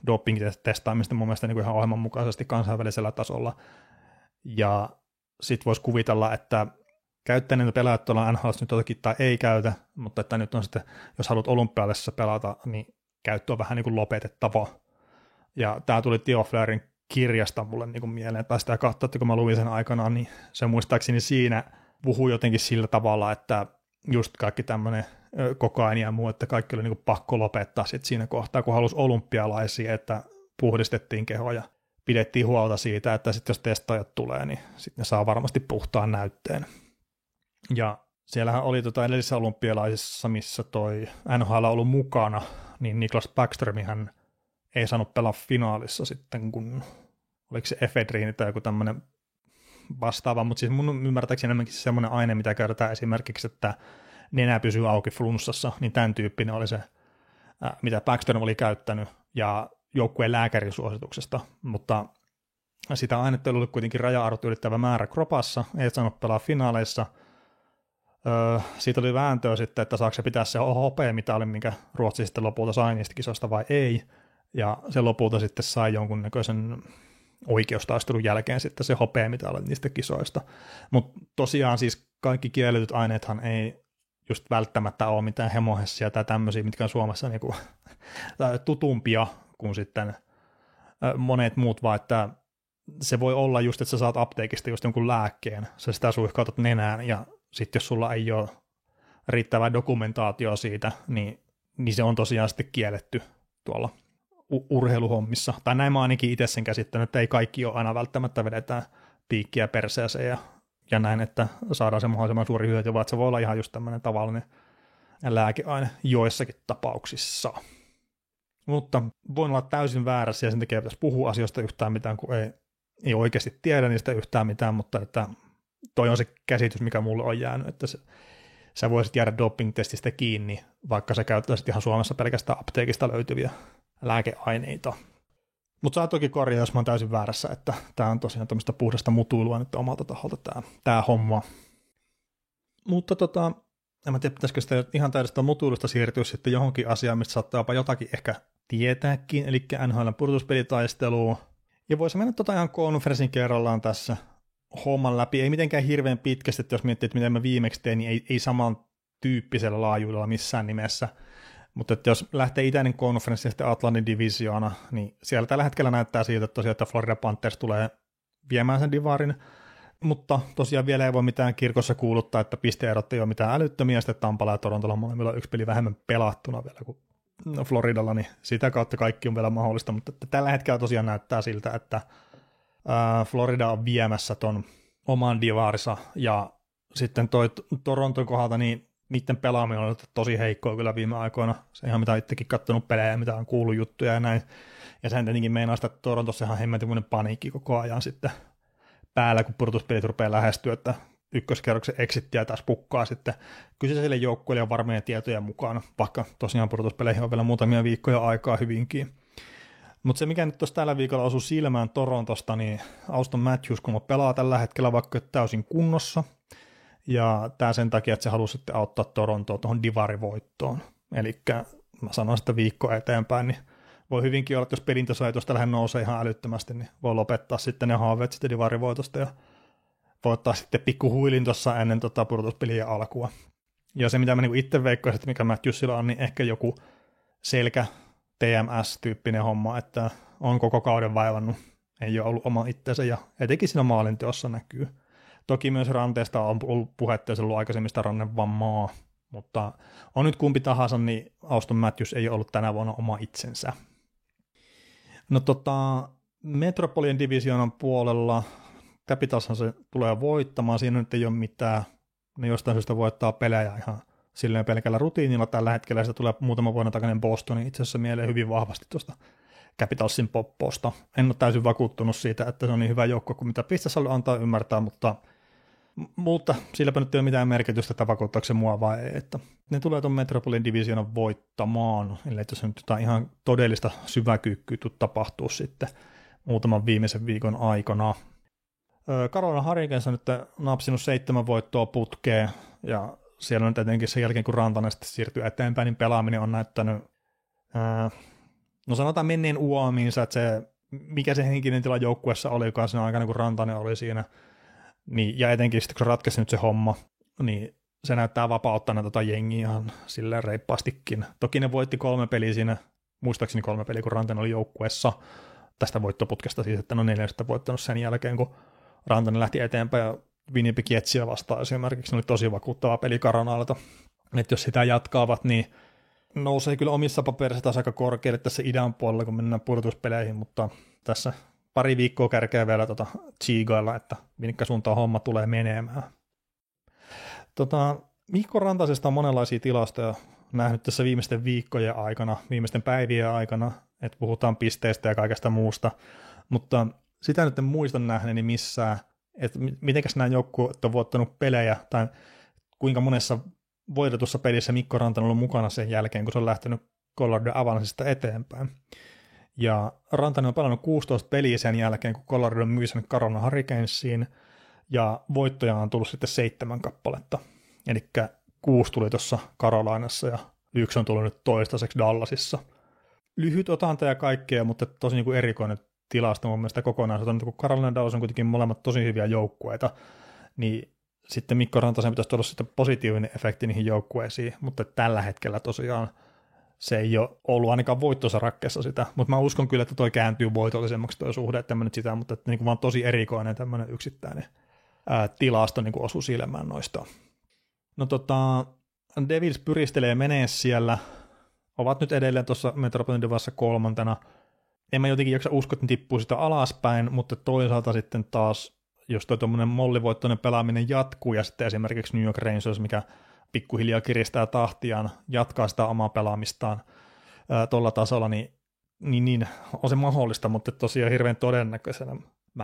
doping-testaamista mun mielestä niin kuin ihan ohjelman mukaisesti kansainvälisellä tasolla. Ja sitten voisi kuvitella, että käyttää niitä pelaajat tuolla NHL nyt jotakin tai ei käytä, mutta että nyt on sitten, jos haluat olympialaisessa pelata, niin käyttö on vähän niin kuin lopetettava. Ja tämä tuli Theo Fleurin kirjasta mulle niin kuin mieleen, tai sitä kautta, että kun mä luin sen aikanaan, niin se muistaakseni siinä puhui jotenkin sillä tavalla, että just kaikki tämmöinen kokaini ja muu, että kaikki oli niin kuin pakko lopettaa sit siinä kohtaa, kun halusi olympialaisia, että puhdistettiin kehoja, pidettiin huolta siitä, että sitten jos testaajat tulee, niin sitten ne saa varmasti puhtaan näytteen. Ja siellähän oli edellisessä olympialaisissa, missä toi NHL on ollut mukana, niin Niklas Backströmihän ei saanut pelaa finaalissa sitten, kun oliko se efedriini tai joku tämmöinen vastaava, mutta siis mun ymmärtääkseni enemmänkin semmoinen aine, mitä käytetään esimerkiksi, että nenä pysyy auki flunssassa, niin tämän tyyppinen oli se, mitä Backstrom oli käyttänyt, ja joukkueen lääkärin suosituksesta, mutta sitä ainetta oli ollut kuitenkin raja-arvot ylittävä määrä kropassa, ei saanut pelaa finaaleissa. Siitä oli vääntöä sitten, että saako se pitää se hopeamitali, minkä Ruotsi sitten lopulta sai niistä kisoista vai ei, ja se lopulta sitten sai jonkunnäköisen oikeustaistelun jälkeen sitten se hopeamitali niistä kisoista. Mutta tosiaan siis kaikki kielletyt aineethan ei just välttämättä ole mitään hemohessia tai tämmöisiä, mitkä on Suomessa niinku tutumpia kuin sitten monet muut, vaan että se voi olla just, että sä saat apteekista just jonkun lääkkeen, sä sitä suihkautat nenään, ja sitten jos sulla ei ole riittävää dokumentaatioa siitä, niin se on tosiaan sitten kielletty tuolla urheiluhommissa. Tai näin mä ainakin itse sen käsittänyt, että ei kaikki ole aina välttämättä vedetään piikkiä perseeseen ja näin, että saadaan se mahdollisimman suuri hyöty, vaan että se voi olla ihan just tämmöinen tavallinen lääkeaine joissakin tapauksissa. Mutta voin olla täysin väärässä ja sen takia pitäisi puhua asioista yhtään mitään, kun ei oikeasti tiedä niistä yhtään mitään, mutta että toi on se käsitys, mikä mulle on jäänyt, että sä voisit jäädä doping-testistä kiinni, vaikka sä käyttäisit ihan Suomessa pelkästään apteekista löytyviä lääkeaineita. Mutta saa toki korjaa, jos mä oon täysin väärässä, että tää on tosiaan tämmöistä puhdasta mutuilua nyt omalta taholta tää homma. Mutta en mä tiedä, pitäisikö sitä ihan täydestä mutuilusta siirtyä sitten johonkin asiaan, mistä saattaa jopa jotakin ehkä tietääkin, eli NHL:n pudotuspelitaisteluun. Ja voisi mennä ihan konferenssin kerrallaan tässä homman läpi, ei mitenkään hirveän pitkästi, että jos miettii, että miten mä viimeksi tein, niin ei saman tyyppisellä laajuudella missään nimessä. Mutta että jos lähtee itäinen konferenssi ja sitten Atlantin divisioona, niin siellä tällä hetkellä näyttää siltä, että tosiaan että Florida Panthers tulee viemään sen divarin, mutta tosiaan vielä ei voi mitään kirkossa kuuluttaa, että pisteerot ei ole mitään älyttömiä, sitten Tampalla ja Torontolla molemmilla on yksi peli vähemmän pelattuna vielä kuin Floridalla, niin sitä kautta kaikki on vielä mahdollista, mutta että tällä hetkellä tosiaan näyttää siltä, että Florida on viemässä ton oman divaarissa, ja sitten toi Toronton kohdalta, niin niiden pelaaminen on tosi heikkoa kyllä viime aikoina. Se ihan mitä itsekin katsonut pelejä, mitä on kuullut juttuja ja näin. Ja sen tietenkin meinaa sitä, että Torontossa ihan hemmetin paniikki koko ajan sitten päällä, kun pudotuspelit rupeaa lähestyä, että ykköskerroksen exittiä taas pukkaa sitten kyseiselle joukkueelle on varmoja tietoja mukaan, vaikka tosiaan pudotuspeleihin on vielä muutamia viikkoja aikaa hyvinkin. Mutta se, mikä nyt tuossa tällä viikolla osui silmään Torontosta, niin Auston Matthews, kun pelaa tällä hetkellä vaikka täysin kunnossa, ja tämä sen takia, että se halusi sitten auttaa Torontoa tuohon divarivoittoon. Eli mä sanon sitä viikko eteenpäin, niin voi hyvinkin olla, että jos pelintaso ei tuosta lähde nousee ihan älyttömästi, niin voi lopettaa sitten ne haaveet sitten divarivoitosta ja voittaa sitten pikku huilin tuossa ennen pudotuspelien alkua. Ja se, mitä mä niin itse veikkoisin, että mikä Matthewsilla on, niin ehkä joku selkä TMS-tyyppinen homma, että on koko kauden vaivannut, ei ole ollut oma itsensä ja etenkin siinä maalinteossa näkyy. Toki myös ranteesta on ollut puhetta ja se on ollut aikaisemmista rannevammaa, mutta on nyt kumpi tahansa, niin Auston Matthews ei ole ollut tänä vuonna oma itsensä. No Metropolian divisioonan puolella Capitalshan se tulee voittamaan, siinä nyt ei ole mitään, ne jostain syystä voittaa pelejä ihan silleen pelkällä rutiinilla tällä hetkellä, sitä tulee muutama vuonna takainen Boston, itse asiassa mieleen hyvin vahvasti tuosta Capitalsin popposta. En ole täysin vakuuttunut siitä, että se on niin hyvä joukko kuin mitä pistesalli antaa ymmärtää, mutta silläpä nyt ei ole mitään merkitystä, että vakuuttaako se mua vai ei, että ne tulee tuon Metropolin divisioonan voittamaan, eli että se nyt jotain ihan todellista syväkyykkyä tapahtuu sitten muutaman viimeisen viikon aikana. Carolina Hurricanes on nyt napsinut 7 voittoa putkeen, ja siellä on etenkin sen jälkeen, kun Rantanen sitten siirtyy eteenpäin, niin pelaaminen on näyttänyt, no sanotaan menneen uomiinsa, että se, mikä se henkinen tila joukkueessa oli, joka siinä aikana, kun Rantanen oli siinä, niin, ja etenkin sitten, kun se ratkaisi nyt se homma, niin se näyttää vapauttaa näitä jengiä ihan silleen reippaastikin. Toki ne voitti 3 peliä siinä, muistaakseni 3 peliä, kun Rantanen oli joukkueessa tästä voittoputkesta, siis että ne on 4 voittanut sen jälkeen, kun Rantanen lähti eteenpäin ja Winnipeg Jetsiä vastaan esimerkiksi, ne oli tosi vakuuttava peli Caronalta. Että jos sitä jatkaavat, niin nousee kyllä omissa paperissa taas aika korkealle tässä idän puolella, kun mennään pudotuspeleihin, mutta tässä pari viikkoa kärkeä vielä tsiigailla, että minkä suuntaan homma tulee menemään. Mikko Rantasesta on monenlaisia tilastoja nähnyt tässä viimeisten viikkojen aikana, viimeisten päivien aikana, että puhutaan pisteistä ja kaikesta muusta, mutta sitä nyt en muista nähneeni missään, että mitenkäs nämä joukkueet on voittanut pelejä, tai kuinka monessa voitetussa pelissä Mikko Rantanen on ollut mukana sen jälkeen, kun se on lähtenyt Colorado Avalanchesta eteenpäin. Ja Rantanen on pelannut 16 peliä sen jälkeen, kun Colorado myi sen Carolina Hurricanesiin, ja voittoja on tullut sitten 7 kappaletta. Eli 6 tuli tuossa Carolinassa, ja 1 on tullut nyt toistaiseksi Dallasissa. Lyhyt otanta ja kaikkea, mutta tosi niin kuin erikoinen tilasto mun mielestä kokonaisuutta, kun Carolina ja Dallas on kuitenkin molemmat tosi hyviä joukkueita, niin sitten Mikko Rantasen pitäisi tulla sitten positiivinen efekti niihin joukkueisiin, mutta tällä hetkellä tosiaan se ei ole ollut ainakaan voittoisa rakkeessa sitä, mutta mä uskon kyllä, että toi kääntyy voitollisemmaksi toi suhde, että nyt sitä, mutta että niin vaan tosi erikoinen tämmöinen yksittäinen tilasto niin osuu silmään noista. No Devils pyristelee menee siellä, ovat nyt edelleen tuossa Metropolitan Divisioonassa 3. En mä jotenkin jaksa uskoa, että ne tippuu sitä alaspäin, mutta toisaalta sitten taas, jos toi tuommoinen mollivoittoinen pelaaminen jatkuu, ja sitten esimerkiksi New York Rangers, mikä pikkuhiljaa kiristää tahtiaan, jatkaa sitä omaa pelaamistaan tuolla tasolla, niin on se mahdollista, mutta tosiaan hirveän todennäköisenä.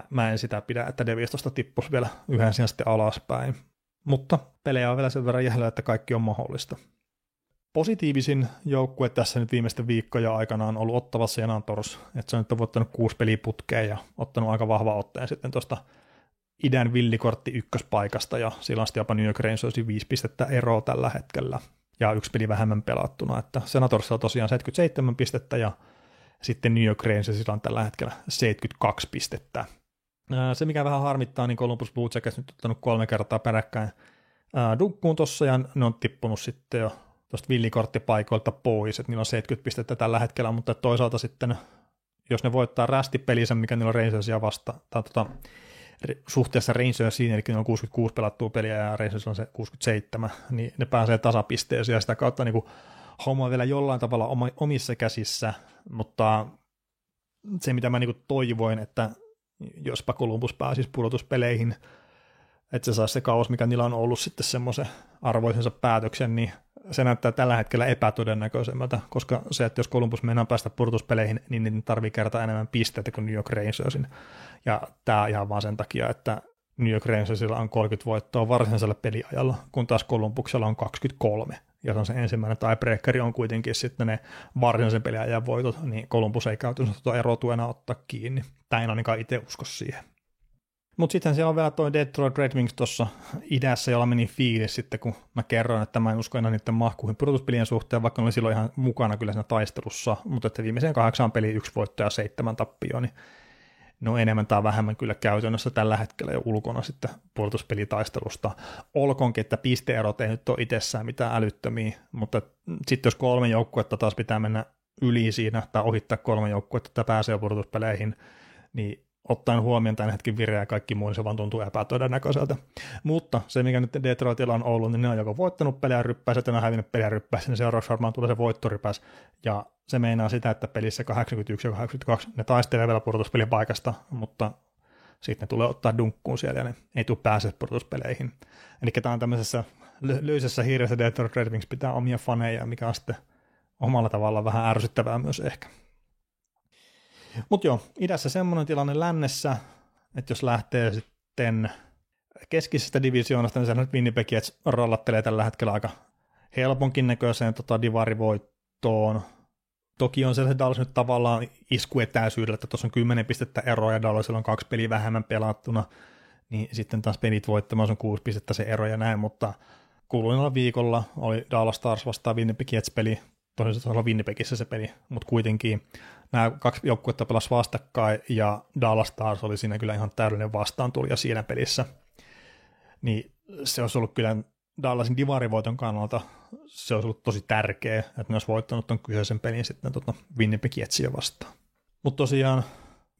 Mä en sitä pidä, että Devils tuosta tippuisi vielä yhden sijaan sitten alaspäin. Mutta pelejä on vielä sen verran jäljellä, että kaikki on mahdollista. Positiivisin joukkue tässä nyt viimeisten viikkojen aikana on ollut Ottawa Senators, että se on nyt voittanut 6 peliä putkeen ja ottanut aika vahva otteen sitten tuosta idän villikortti ykköspaikasta, ja sillä on sitten jopa New York Rangersin 5 pistettä eroa tällä hetkellä, ja 1 peli vähemmän pelattuna, että Senatorsilla on tosiaan 77 pistettä, ja sitten New York Rangersilla on tällä hetkellä 72 pistettä. Se, mikä vähän harmittaa, niin Columbus Blue Jackets nyt ottanut 3 kertaa peräkkäin dunkkuun tuossa, ja ne on tippunut sitten jo tuosta villikorttipaikoilta pois, että niillä on 70 pistettä tällä hetkellä, mutta toisaalta sitten, jos ne voittaa rästipelinsä, mikä niillä on Rangersia vasta, tai suhteessa Rangersiin, eli ne on 66 pelattua peliä ja Rangers on se 67, niin ne pääsee tasapisteeseen ja sitä kautta niin homma on vielä jollain tavalla omissa käsissä, mutta se mitä mä niin toivoin, että jospa Columbus pääsisi pudotuspeleihin, että se saisi se kaos, mikä niillä on ollut sitten semmoisen arvoisensa päätöksen, niin se näyttää tällä hetkellä epätodennäköisemmältä, koska se, että jos Columbus meinaa päästä pudotuspeleihin, niin ne tarvii kertaa enemmän pisteitä kuin New York Rangersin. Ja tämä ihan vaan sen takia, että New York Rangersilla on 30 voittoa varsinaisella peliajalla, kun taas Columbuksella on 23. Ja se on se ensimmäinen tiebreakeri on kuitenkin sitten ne varsinaisen peliajan voitot, niin Columbus ei käytännössä erotuena ottaa kiinni. Tämä en ainakaan itse usko siihen. Mutta sitten siellä on vielä toi Detroit Red Wings tuossa idässä, jolla meni fiilis sitten, kun mä kerroin, että mä en usko enää niiden mahkuihin pudotuspelien suhteen, vaikka olin silloin ihan mukana kyllä siinä taistelussa, mutta että viimeiseen 8 peliin 1 voitto ja 7 tappioon, niin no enemmän tai vähemmän kyllä käytännössä tällä hetkellä jo ulkona sitten pudotuspelitaistelusta. Olkoonkin, että pisteerot ei nyt ole itsessään mitään älyttömiä, mutta sitten jos 3 joukkuetta taas pitää mennä yli siinä tai ohittaa 3 joukkuetta, että pääsee pudotuspeleihin, niin ottaen huomioon tämän hetken vireä ja kaikki muu, niin se vaan tuntuu epätodennäköiseltä. Mutta se, mikä nyt Detroitilla on ollut, niin ne on joko voittanut pelejä ryppäissä, että ne on hävinnyt pelejä ryppäissä, niin seuraavaksi varmaan tulee se voittorypäs, ja se meinaa sitä, että pelissä 81 ja 82 ne taistelee vielä pudotuspelin paikasta, mutta sitten ne tulee ottaa dunkkuun siellä, ja ne ei tule pääse pudotuspeleihin. Eli tämä on tämmöisessä löysessä hiiressä Detroit Red Wings pitää omia faneja, mikä on sitten omalla tavallaan vähän ärsyttävää myös ehkä. Mutta joo, idässä semmoinen tilanne lännessä, että jos lähtee sitten keskisestä divisioonasta, niin se nyt Winnipeg Jets rollattelee tällä hetkellä aika helponkin näköiseen divarivoittoon. Toki on se Dallas nyt tavallaan iskuetäisyydellä, että tuossa on 10 pistettä eroa ja Dallasilla on 2 peliä vähemmän pelattuna, niin sitten taas pelit voittamassa on 6 pistettä se ero ja näin, mutta kuluneella viikolla oli Dallas Stars vastaan Winnipeg Jets peli, toisaalta olla Winnipegissä se peli, mutta kuitenkin nämä 2 joukkuetta pelasi vastakkain ja Dallas Stars oli siinä kyllä ihan täydellinen vastaantulija siinä pelissä. Niin se olisi ollut kyllä Dallasin divarivoiton kannalta, se olisi ollut tosi tärkeä, että ne olisi voittanut ton kyseisen pelin sitten Winnipeg Jetsia vastaan. Mutta tosiaan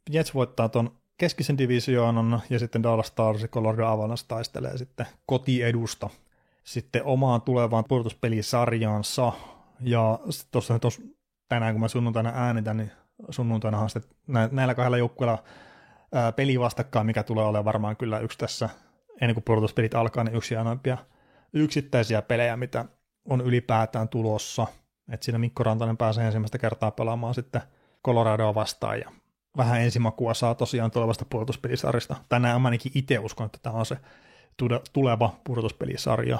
Jets voittaa ton keskisen divisioonan ja sitten Dallas Stars ja Colorado Avalanche taistelee sitten kotiedusta sitten omaan tulevaan pudotuspelisarjaansa. Ja tuossa tänään, kun mä sunnuntaina äänitän, niin sunnuntainahan sitten näillä 2 joukkueilla peli vastakkain, mikä tulee olemaan varmaan kyllä yksi tässä, ennen kuin pudotuspelit alkaa, niin yksi ainoimpia yksittäisiä pelejä, mitä on ylipäätään tulossa. Että siinä Mikko Rantanen pääsee ensimmäistä kertaa pelaamaan sitten Coloradoa vastaan, ja vähän ensimakua saa tosiaan tulevasta pudotuspelisarjasta. Tänään mä ainakin itse uskon, että tämä on se tuleva pudotuspelisarja.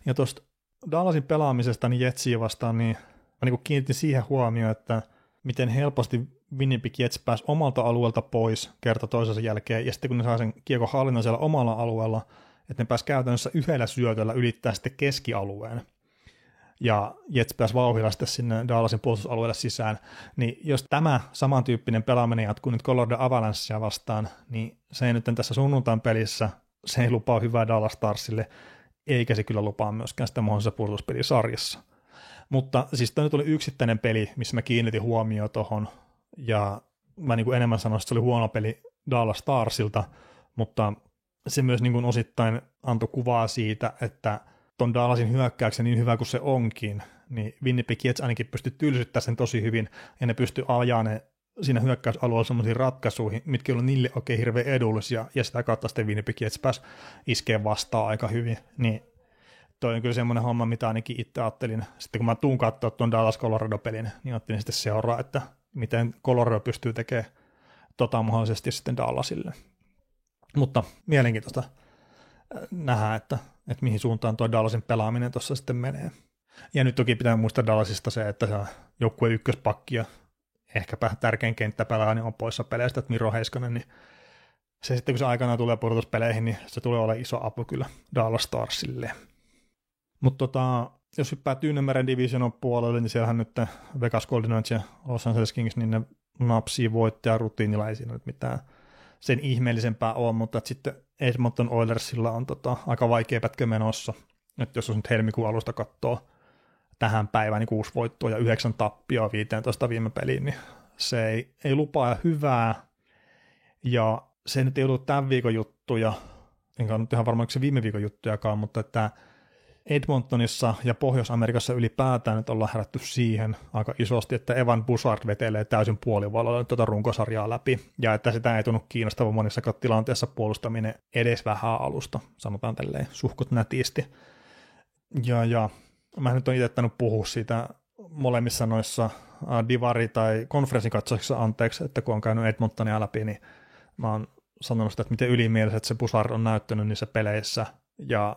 Ja tuosta Dallasin pelaamisesta niin Jetsiä vastaan, niin mä niin kiinnitin siihen huomioon, että miten helposti Winnipeg Jets pääsi omalta alueelta pois kerta toisensa jälkeen, ja sitten kun ne saa sen kiekon hallinnan siellä omalla alueella, että ne pääsi käytännössä yhdellä syötöllä ylittää sitten keskialueen, ja Jets pääsi vauhdilla sitten sinne Dallasin puolustusalueelle sisään, niin jos tämä samantyyppinen pelaaminen jatkuu nyt Colorado Avalancea vastaan, niin se ei nyt tässä sunnuntain pelissä, se ei lupaa hyvää Dallas Starsille, eikä se kyllä lupaa myöskään sitä mahdollisessa pudotuspelisarjassa. Mutta siis tämä nyt oli yksittäinen peli, missä mä kiinnitin huomioon tuohon, ja mä niin kuin enemmän sanoisin, että se oli huono peli Dallas Starsilta, mutta se myös niin kuin osittain antoi kuvaa siitä, että ton Dallasin hyökkäyksen niin hyvä kuin se onkin, niin Winnipeg Jets ainakin pystyi tylsyttämään sen tosi hyvin, ja ne pystyi ajaa ne siinä hyökkäysalueella sellaisiin ratkaisuihin, mitkä oli niille oikein hirveän edullisia, ja sitä kautta sitten Winnipeg Jets pääsi iskeen vastaan aika hyvin, niin toi on kyllä semmoinen homma, mitä ainakin itse ajattelin, sitten kun mä tuun katsoa tuon Dallas-Colorado-pelin, niin ajattelin sitten seuraa, että miten Colorado pystyy tekemään mahdollisesti sitten Dallasille. Mutta mielenkiintoista nähdä, että mihin suuntaan tuo Dallasin pelaaminen tuossa sitten menee. Ja nyt toki pitää muistaa Dallasista se, että se joukkueen ykköspakki ja ehkäpä tärkein kenttäpelaaja niin on poissa peleistä, että Miro Heiskanen, niin se sitten kun se aikanaan tulee pudotuspeleihin, niin se tulee olla iso apu kyllä Dallas Starsille. Mutta jos hyppää Tyynemeren divisionon puolelle, niin siellähän nyt Vegas Golden Knights ja Los Angeles Kings, niin ne napsii voittaja rutiinilla, ei siinä nyt mitään sen ihmeellisempää ole, mutta sitten Edmonton Oilersilla on aika vaikea pätkä menossa, että jos nyt helmikuun alusta katsoo tähän päivään niin 6 voittoa ja 9 tappioa 15 viime peliin, niin se ei lupaa hyvää, ja se nyt ei ollut tämän viikon juttuja, enkä ole nyt ihan varmaan se viime viikon juttujakaan, mutta että Edmontonissa ja Pohjois-Amerikassa ylipäätään nyt ollaan herätty siihen aika isosti, että Evan Bouchard vetelee täysin puolivaloilla runkosarjaa läpi, ja että sitä ei tunnu kiinnostavan monissa tilanteessa puolustaminen edes vähän alusta, sanotaan tälleen suhkut nätisti. Ja mä nyt olen itse tainnut puhua siitä molemmissa noissa divari- tai konferenssikatsauksissa, anteeksi, että kun on käynyt Edmontonia läpi, niin mä oon sanonut sitä, että miten ylimieliset se Bouchard on näyttänyt niissä peleissä, ja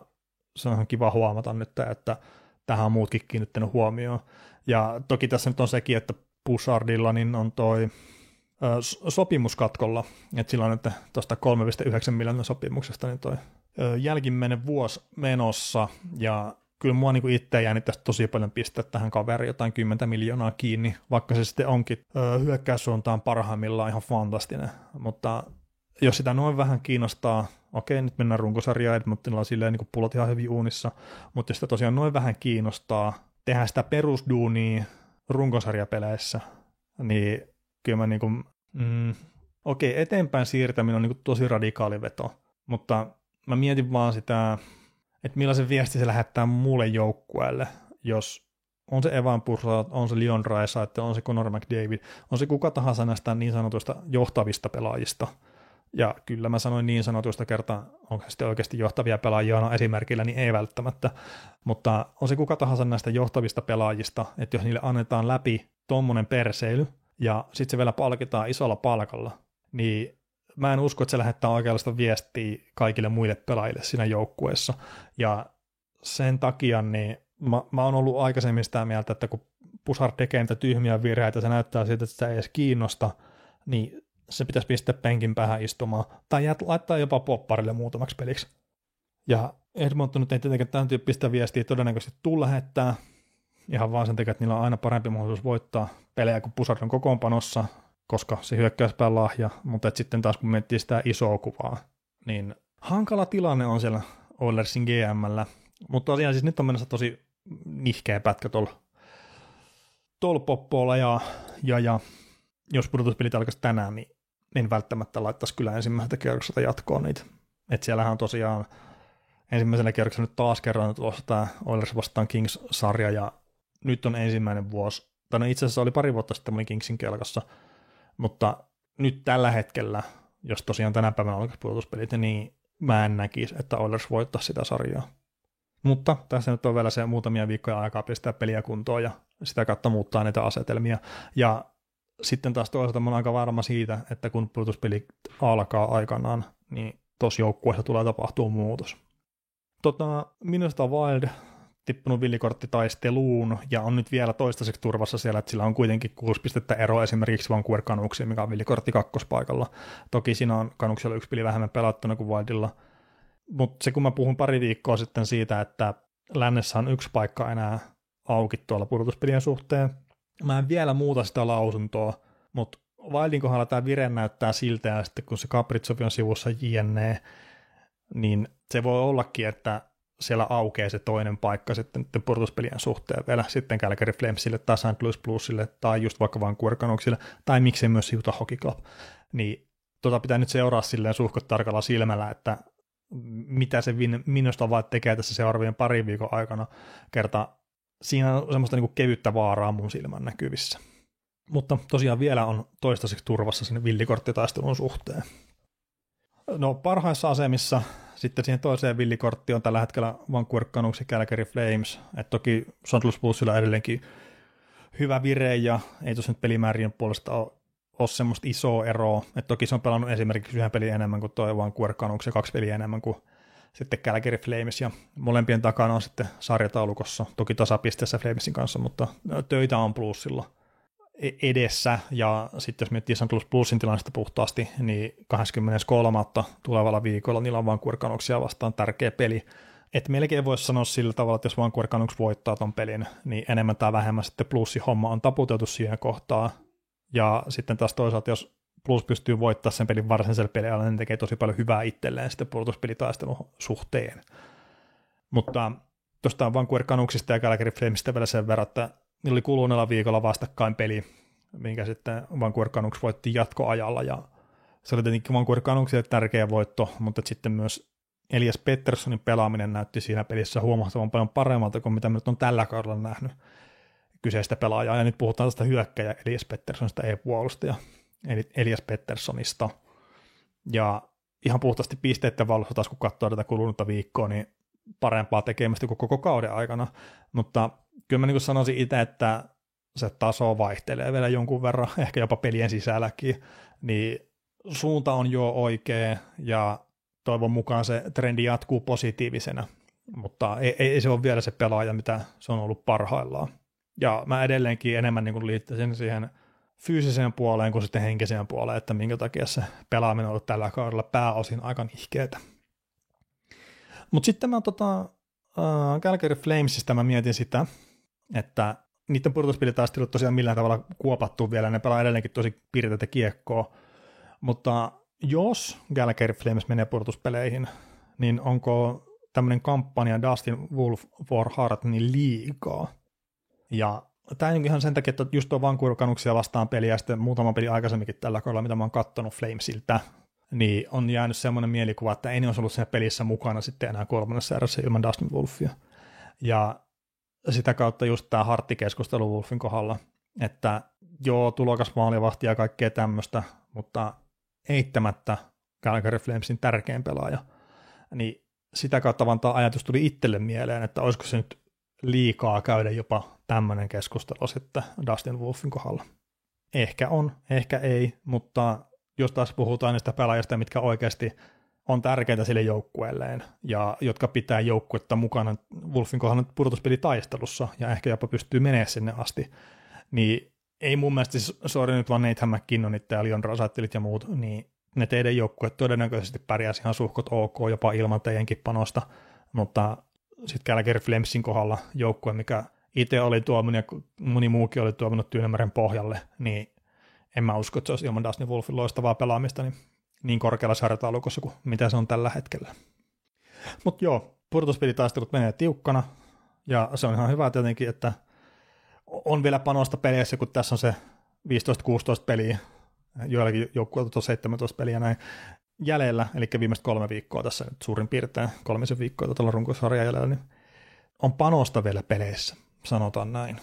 se on kiva huomata nyt, että tähän on muutkin kiinnittänyt huomioon. Ja toki tässä nyt on sekin, että Bouchardilla niin on toi sopimuskatkolla, että silloin, että tuosta 3,9 miljoonan sopimuksesta niin toi jälkimmäinen vuosi menossa, ja kyllä mua niin itse jännittäisi tosi paljon pistää tähän kaveriin jotain 10 miljoonaa kiinni, vaikka se sitten onkin hyökkäyssuuntaan parhaimmillaan ihan fantastinen, mutta jos sitä noin vähän kiinnostaa, okei, nyt mennään runkosarjaan, Edmontonilla silleen niin pullot ihan hyvin uunissa, mutta jos sitä tosiaan noin vähän kiinnostaa tehdä sitä perusduunia runkosarjapeleissä, niin kyllä mä niin kuin, okei, eteenpäin siirtäminen on niin kuin tosi radikaali veto, mutta mä mietin vaan sitä, että millaisen viesti se lähettää muulle joukkueelle, jos on se Evan Bouchard, on se Leon Draisaitl, on se Connor McDavid, on se kuka tahansa näistä niin sanotuista johtavista pelaajista. Ja kyllä mä sanoin niin sanotuista kertaa, onko sitten oikeasti johtavia pelaajia no esimerkillä, niin ei välttämättä, mutta on se kuka tahansa näistä johtavista pelaajista, että jos niille annetaan läpi tommonen perseily, ja sitten se vielä palkitaan isolla palkalla, niin mä en usko, että se lähettää oikeanlaista viestiä kaikille muille pelaajille siinä joukkueessa, ja sen takia niin mä oon ollut aikaisemmin sitä mieltä, että kun Bouchard tekee niitä tyhmiä virheitä, se näyttää siltä, että sitä ei edes kiinnosta, niin se pitäisi pistää penkin päähän istumaan, tai laittaa jopa popparille muutamaksi peliksi. Ja Edmonton nyt ei tietenkään tämän tyyppistä viestiä todennäköisesti tule lähettää, ihan vaan sen takia, että niillä on aina parempi mahdollisuus voittaa pelejä kuin Bouchard on kokoonpanossa, koska se hyökkäyspää lahja, mutta sitten taas kun miettii sitä isoa kuvaa, niin hankala tilanne on siellä Oilersin GM:llä, mutta tosiaan siis nyt on mennessä tosi nihkeä pätkä tuolla Poppolla ja jos pudotuspelit alkaisi tänään, niin en välttämättä laittaisi kyllä ensimmäiseltä kierrokselta jatkoon niitä. Että siellähän on tosiaan ensimmäisellä kierroksella nyt taas kerran tulossa tämä Oilers vastaan Kings-sarja, ja nyt on ensimmäinen vuosi, tai no itse asiassa oli pari vuotta sitten, mä olin Kingsin kelkassa, mutta nyt tällä hetkellä, jos tosiaan tänä päivänä alkaisi pudotuspelit, niin mä en näkisi, että Oilers voittaa sitä sarjaa. Mutta tässä nyt on vielä se muutamia viikkoja aikaa pistää peliä kuntoon ja sitä kautta muuttaa niitä asetelmia, ja sitten taas toisaalta mä olen aika varma siitä, että kun pudotuspelit alkaa aikanaan, niin tuossa joukkueessa tulee tapahtua muutos. Minusta Wild tippunut villikorttitaisteluun ja on nyt vielä toistaiseksi turvassa siellä, että sillä on kuitenkin 6 pistettä ero esimerkiksi Vancouver Canucksiin, mikä on villikortti kakkospaikalla. Toki siinä on Canucksilla 1 peli vähemmän pelattuna kuin Wildilla, mutta se kun mä puhun pari viikkoa sitten siitä, että lännessä on 1 paikka enää auki tuolla pudotuspelien suhteen, mä en vielä muuta sitä lausuntoa, mutta Wildin kohdalla tämä vire näyttää siltä, ja sitten kun se Kaprizov on sivussa jne, niin se voi ollakin, että siellä aukeaa se toinen paikka sitten pudotuspelien suhteen vielä sitten Calgary Flamesille tai St. Louis Bluesille tai just vaikka Vancouver Canucksille tai miksei myös Utah Hockey Club, niin pitää nyt seuraa silleen suhkot tarkalla silmällä, että mitä se minusta vaan tekee tässä seuraavien parin viikon aikana, kertaa siinä on semmoista niin kuin kevyttä vaaraa mun silmän näkyvissä. Mutta tosiaan vielä on toistaiseksi turvassa sinne villikorttitaistelun suhteen. No parhaissa asemissa sitten siihen toiseen villikorttiin on tällä hetkellä Vancouver Canucks ja Calgary Flames. Et toki St. Louis Bluesilla edelleenkin hyvä vire ja ei tuossa nyt pelimäärien puolesta ole semmoista isoa eroa. Et toki se on pelannut esimerkiksi 1 pelin enemmän kuin tuo Vancouver Canucks ja 2 peliä enemmän kuin sitten Calgary Flames, ja molempien takana on sitten sarjataulukossa, toki tasapisteessä Flamesin kanssa, mutta töitä on Bluesilla edessä, ja sitten jos miettii St. Louis Bluesin tilannesta puhtaasti, niin 23. tulevalla viikolla niillä on Vancouver Canucksia vastaan tärkeä peli, että melkein voisi sanoa sillä tavalla, että jos Vancouver Canucks voittaa ton pelin, niin enemmän tai vähemmän sitten Bluesin homma on taputeltu siihen kohtaan, ja sitten taas toisaalta, jos Blues pystyy voittamaan sen pelin varsinaisella pelillä, niin tekee tosi paljon hyvää itselleen sitten pudotuspelitaistelun suhteen. Mutta tuosta Vancouver Canucksista ja Calgary Flamesista vielä sen verran, että niillä oli kuluneella viikolla vastakkain peli, minkä sitten Vancouver Canucks voitti jatkoajalla, ja se oli tietenkin Vancouver Canucksille tärkeä voitto, mutta sitten myös Elias Petterssonin pelaaminen näytti siinä pelissä huomattavan paljon paremmalta kuin mitä me nyt on tällä kaudella nähnyt kyseistä pelaajaa, ja nyt puhutaan tästä hyökkäjä Elias Petterssonista, ei puolustaja. Eli Elias Petterssonista. Ja ihan puhtaasti pisteiden valossa taas, kun katsoo tätä kulunutta viikkoa, niin parempaa tekemistä kuin koko kauden aikana. Mutta kyllä mä niin kuin sanoisin itse, että se taso vaihtelee vielä jonkun verran, ehkä jopa pelien sisälläkin, niin suunta on jo oikea, ja toivon mukaan se trendi jatkuu positiivisena, mutta ei se ole vielä se pelaaja, mitä se on ollut parhaillaan. Ja mä edelleenkin enemmän niin kuin liittäisin siihen fyysiseen puoleen kuin sitten henkiseen puoleen, että minkä takia se pelaaminen on ollut tällä kaudella pääosin aika nihkeetä. Mutta sitten mä Calgary Flamesista mä mietin sitä, että niiden pudotuspelitaistelut tosiaan millään tavalla kuopattu vielä, ne pelaa edelleenkin tosi piirteitä kiekkoa, mutta jos Calgary Flames menee pudotuspeleihin, niin onko tämmöinen kampanja Dustin Wolf for Heart niin liikaa? Ja tämä on ihan sen takia, että just tuo Vancouver Canucksia vastaan peliä ja sitten muutama peli aikaisemminkin tällä kaudella, mitä mä oon kattonut Flamesiltä, niin on jäänyt semmoinen mielikuva, että ei ne olisi ollut siinä pelissä mukana sitten enää kolmannessa erässä ilman Dustin Wolfia. Ja sitä kautta just tämä harttikeskustelu Wolfin kohdalla, että joo, tulokas maalivahti ja kaikkea tämmöistä, mutta eittämättä Calgary Flamesin tärkein pelaaja. Niin sitä kautta vaan tämä ajatus tuli itselle mieleen, että olisiko se nyt liikaa käydä jopa tämmöinen keskustelu sitten Dustin Wolfin kohdalla. Ehkä on, ehkä ei, mutta jos taas puhutaan niistä pelaajista, mitkä oikeasti on tärkeitä sille joukkueelleen ja jotka pitää joukkuetta mukana Wolfin kohdalla pudotuspelitaistelussa ja ehkä jopa pystyy menemään sinne asti, niin ei mun mielestä, sori nyt vaan Nathan McKinnonit ja Leon Draisaitl't ja muut, niin ne teidän joukkueet todennäköisesti pärjäisi ihan suhkot ok jopa ilman teidänkin panosta, mutta sitten Calgary Flamesin kohdalla joukkue, mikä itse oli tuominut ja moni muukin oli tuominut Tyynemeren pohjalle, niin en mä usko, että se olisi ilman Dustin Wolfin loistavaa pelaamista niin korkealla sarjataulukossa kuin mitä se on tällä hetkellä. Mutta joo, pudotuspelitaistelut menee tiukkana, ja se on ihan hyvä tietenkin, että on vielä panosta peleissä, kun tässä on se 15-16 peliä, joillakin joukkueilta on 17 peliä näin jäljellä, eli viimeiset 3 viikkoa tässä nyt suurin piirtein, 3 viikkoa tuolla runkosarjan jäljellä, niin on panosta vielä peleissä, sanotaan näin.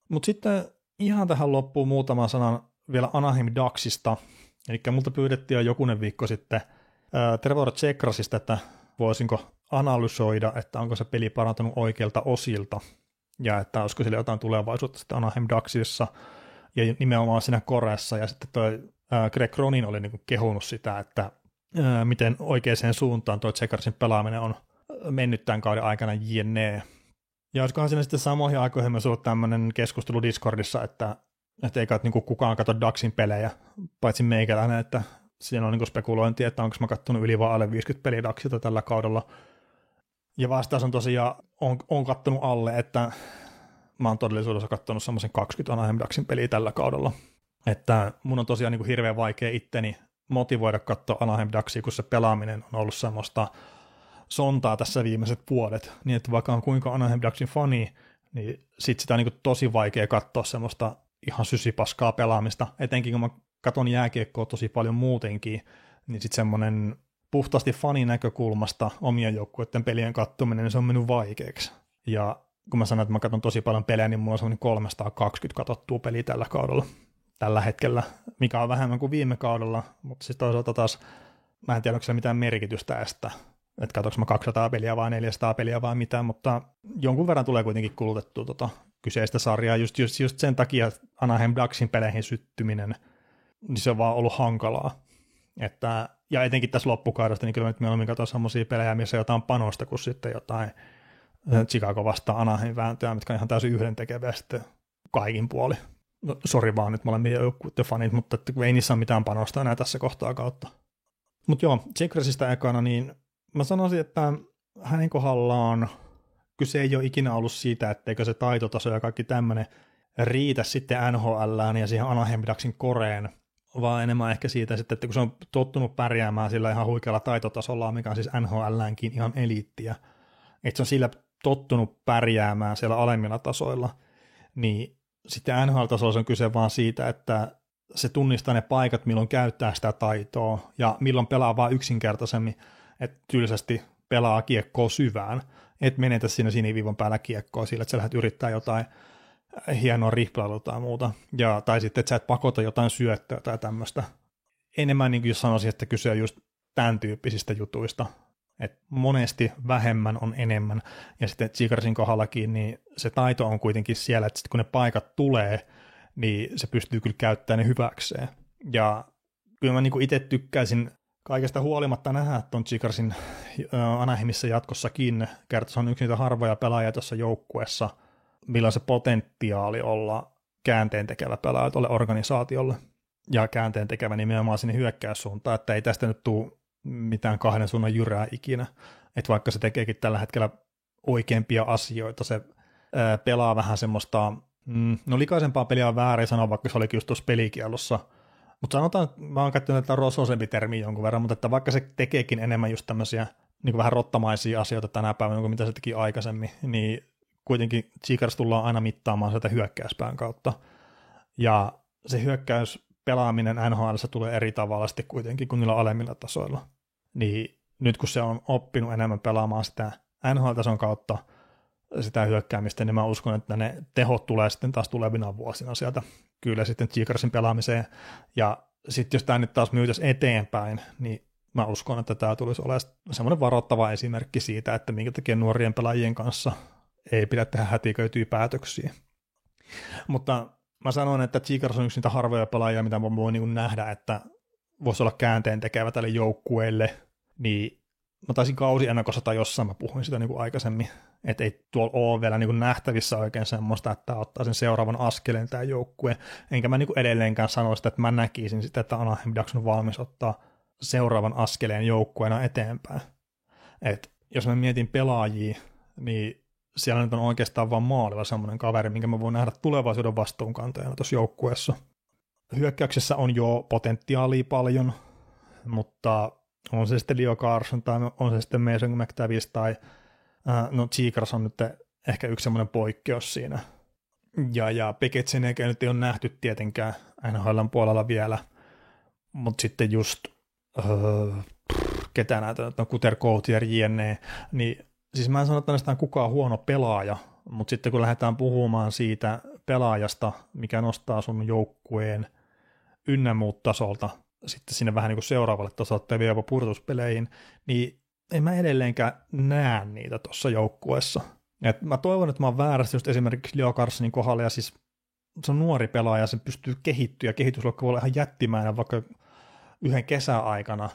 Mutta sitten ihan tähän loppuun muutaman sanan vielä Anaheim Ducksista, eli multa pyydettiin jo jokunen viikko sitten Trevor Zegrasista, että voisinko analysoida, että onko se peli parantunut oikealta osilta, ja että olisiko sille jotain tulevaisuutta sitten Anaheim Ducksissa, ja nimenomaan siinä Koreassa, ja sitten toi Greg Cronin oli niinku kehunut sitä, että miten oikeaan suuntaan toi Zegrasin pelaaminen on mennyt tämän kauden aikana jne. Ja olisikohan siinä sitten samoihin aikoihin myös ollut tämmöinen keskustelu Discordissa, että ei kai niinku kukaan katso Ducksin pelejä, paitsi meikäläinen, että siinä on niinku spekulointi, että onko mä kattonut yli vai alle 50 peliä Ducksilta tällä kaudella. Ja vastaus on tosiaan, on kattonut alle, että mä oon todellisuudessa kattonut semmoisen 20 Anaheim Ducksin peliä tällä kaudella. Että mun on tosiaan niinku hirveän vaikea itteni motivoida katsoa Anaheim Ducksia, kun se pelaaminen on ollut semmoista sontaa tässä viimeiset vuodet, niin että vaikka on kuinka Anaheim Ducksin fani, niin sit sitä on niin tosi vaikea katsoa semmoista ihan sysipaskaa pelaamista, etenkin kun mä katon jääkiekkoa tosi paljon muutenkin, niin sit semmoinen puhtaasti fanin näkökulmasta omien joukkueiden pelien kattominen, niin se on mennyt vaikeaksi. Ja kun mä sanon, että mä katson tosi paljon pelejä, niin mulla on semmoinen 320 katsottua peliä tällä kaudella, tällä hetkellä, mikä on vähemmän kuin viime kaudella, mutta sitten toisaalta taas mä en tiedä, onko se mitään merkitystä että katsoinko mä 200 peliä vai 400 peliä vai mitään, mutta jonkun verran tulee kuitenkin kulutettua kyseistä sarjaa just sen takia Anaheim Ducksin peleihin syttyminen, niin se on vaan ollut hankalaa. Ja etenkin tässä loppukaudesta, niin kyllä nyt mieluummin katsoa semmoisia pelejä, missä jotain panosta, kuin sitten jotain Chicago vastaan Anaheim vääntöä, mitkä on ihan täysin yhdentekeviä sitten kaikin puoli. No, sori vaan nyt molemmia joukkueiden fanit, mutta ei niissä ole mitään panosta enää tässä kohtaa kautta. Mutta joo, Zegrasista ekana, niin mä sanoisin, että hänen kohdallaan kyse ei ole ikinä ollut siitä, etteikö se taitotaso ja kaikki tämmöinen riitä sitten NHLään ja siihen Anaheim Ducksin koreen, vaan enemmän ehkä siitä sitten, että kun se on tottunut pärjäämään sillä ihan huikealla taitotasolla, mikä on siis NHLäänkin ihan eliittiä, että se on sillä tottunut pärjäämään siellä alemmilla tasoilla, niin sitten NHL-tasolla on kyse vaan siitä, että se tunnistaa ne paikat, milloin käyttää sitä taitoa ja milloin pelaa vaan yksinkertaisemmin, että tylsästi pelaa kiekkoa syvään, et menetä siinä siniviivan päällä kiekkoa sillä, että sä lähdet yrittää jotain hienoa riplailua tai muuta, tai sitten, että sä et pakota jotain syöttöä tai tämmöistä. Enemmän niin kuin jos sanoisin, että kyse on just tämän tyyppisistä jutuista, että monesti vähemmän on enemmän, ja sitten Zegrasin kohdallakin, niin se taito on kuitenkin siellä, että sitten kun ne paikat tulee, niin se pystyy kyllä käyttämään ne hyväkseen. Ja kyllä mä niin kuin itse tykkäisin kaikesta huolimatta nähdä tuon Zegrasin Anaheimissa jatkossakin. Kertos on yksi niitä harvoja pelaajia tuossa joukkueessa, millä on se potentiaali olla käänteen tekevä pelaaja tuolle organisaatiolle, ja käänteen tekevä nimenomaan sinne hyökkäyssuuntaan, että ei tästä nyt tule mitään kahden suunnan jyrää ikinä, että vaikka se tekeekin tällä hetkellä oikeampia asioita, se pelaa vähän semmoista, no likaisempaa peliä on väärin sanoa, vaikka se olikin just tuossa pelikielossa, mutta sanotaan, että mä oon käyttänyt tätä rososempi-termiä jonkun verran, mutta että vaikka se tekeekin enemmän just tämmöisiä niin kuin vähän rottamaisia asioita tänä päivänä kuin mitä se teki aikaisemmin, niin kuitenkin Cheekers tullaan aina mittaamaan sieltä hyökkäyspään kautta. Ja se hyökkäyspelaaminen NHL:ssä tulee eri tavalla sitten kuitenkin kuin niillä alemmilla tasoilla. Niin nyt kun se on oppinut enemmän pelaamaan sitä NHL-tason kautta sitä hyökkäämistä, niin mä uskon, että ne tehot tulee sitten taas tulevina vuosina sieltä kyllä sitten Cheekersin pelaamiseen. Ja sitten jos tämä nyt taas myytäisi eteenpäin, niin mä uskon, että tämä tulisi olemaan semmoinen varoittava esimerkki siitä, että minkä takia nuorien pelaajien kanssa ei pidä tehdä hätiköityjä päätöksiä. Mutta mä sanoin, että Cheekers on yksi niitä harvoja pelaajia, mitä mä voin niin nähdä, että voisi olla käänteen tekevä tälle joukkueelle, niin mä taisin kausiennakossa tai jossain mä puhuin sitä niin kuin aikaisemmin, että ei tuolla ole vielä niin kuin nähtävissä oikein semmoista, että ottaa sen seuraavan askeleen tämä joukkue, enkä mä niin kuin edelleenkään sano sitä, että mä näkisin sitä, että Anaheim Ducks on valmis ottaa seuraavan askeleen joukkueena eteenpäin. Et jos mä mietin pelaajia, niin siellä nyt on oikeastaan vaan maalilla semmoinen kaveri, minkä mä voin nähdä tulevaisuuden vastuunkantajana tuossa joukkueessa. Hyökkäyksessä on jo potentiaalia paljon, mutta on se sitten Leo Carlson tai on se sitten Mason McTavish tai no Cheekers on nyt ehkä yksi semmoinen poikkeus siinä. Ja Peketsenekä nyt ei ole nähty tietenkään NHL:n puolella vielä, mutta sitten just ketä näitä, Kuter, Coutier, jne, niin siis mä en sano, että näistä kukaan huono pelaaja, mutta sitten kun lähdetään puhumaan siitä pelaajasta, mikä nostaa sun joukkueen ynnä muut tasolta, sitten sinne vähän niin kuin seuraavalle tasolle tai vielä purtuspeleihin, niin en mä edelleenkään näe niitä tuossa joukkueessa. Et mä toivon, että mä oon väärässä just esimerkiksi Leo Carlsonin kohdalla, ja siis se on nuori pelaaja, se pystyy kehittyä, ja kehitysluokka voi olla ihan jättimäinen vaikka yhden kesäaikana,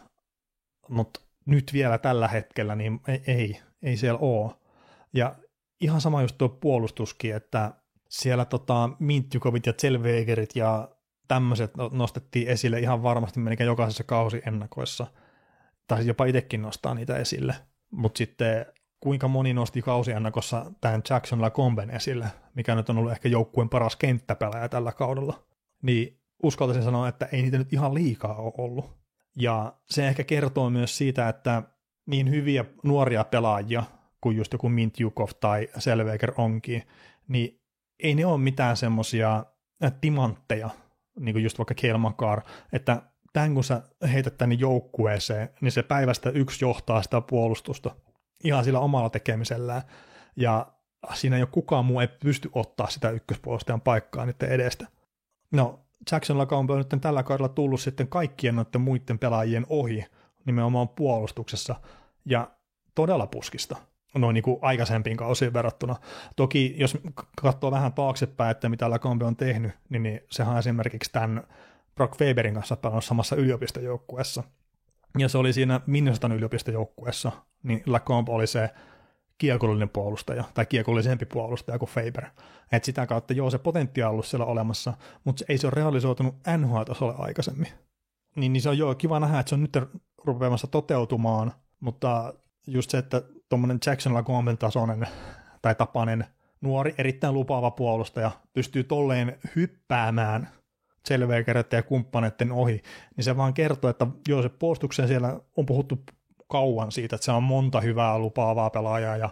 mutta nyt vielä tällä hetkellä niin ei siellä ole. Ja ihan sama just tuo puolustuskin, että siellä Mintjukovit ja Zellwegerit ja tämmöiset nostettiin esille ihan varmasti melkein jokaisessa kausiennakoissa, tai jopa itsekin nostaa niitä esille. Mutta sitten kuinka moni nosti kausiennakossa tämän Jackson LaComben esille, mikä nyt on ollut ehkä joukkueen paras kenttäpelaaja tällä kaudella, niin uskaltaisin sanoa, että ei niitä nyt ihan liikaa ole ollut. Ja se ehkä kertoo myös siitä, että niin hyviä nuoria pelaajia kuin just joku Mintjukov tai Zellweger onkin, niin ei ne ole mitään semmoisia timantteja, niin kuin just vaikka Cale Makar, että tämän kun sä heität tänne joukkueeseen, niin se päivästä yksi johtaa sitä puolustusta ihan sillä omalla tekemisellään, ja siinä ei ole kukaan muu ei pysty ottaa sitä ykköspuolustajan paikkaa niiden edestä. No, Jackson LaCombe on nyt tällä kaudella tullut sitten kaikkien noiden muiden pelaajien ohi, nimenomaan puolustuksessa, ja todella puskista, noin niin kuin aikaisempiin kausiin verrattuna. Toki, jos katsoo vähän taaksepäin, että mitä LaCombe on tehnyt, niin sehän on esimerkiksi tämän Brock Weberin kanssa pelannut samassa yliopistojoukkueessa. Ja se oli siinä Minnesotan yliopistojoukkueessa, niin LaCombe oli se kiekollinen puolustaja, tai kiekollisempi puolustaja kuin Faber. Et sitä kautta joo, se potentiaali on ollut siellä olemassa, mutta ei se ole realisoitunut NHL-tasolle aikaisemmin. Niin se on joo kiva nähdä, että se on nyt rupeamassa toteutumaan, mutta just se, että tuommoinen Jackson LaComben tasoinen tai tapainen nuori, erittäin lupaava puolustaja pystyy tolleen hyppäämään Zellwegereiden ja kumppaneiden ohi, niin se vaan kertoo, että joo, se puolustukseen siellä on puhuttu kauan siitä, että se on monta hyvää lupaavaa pelaajaa ja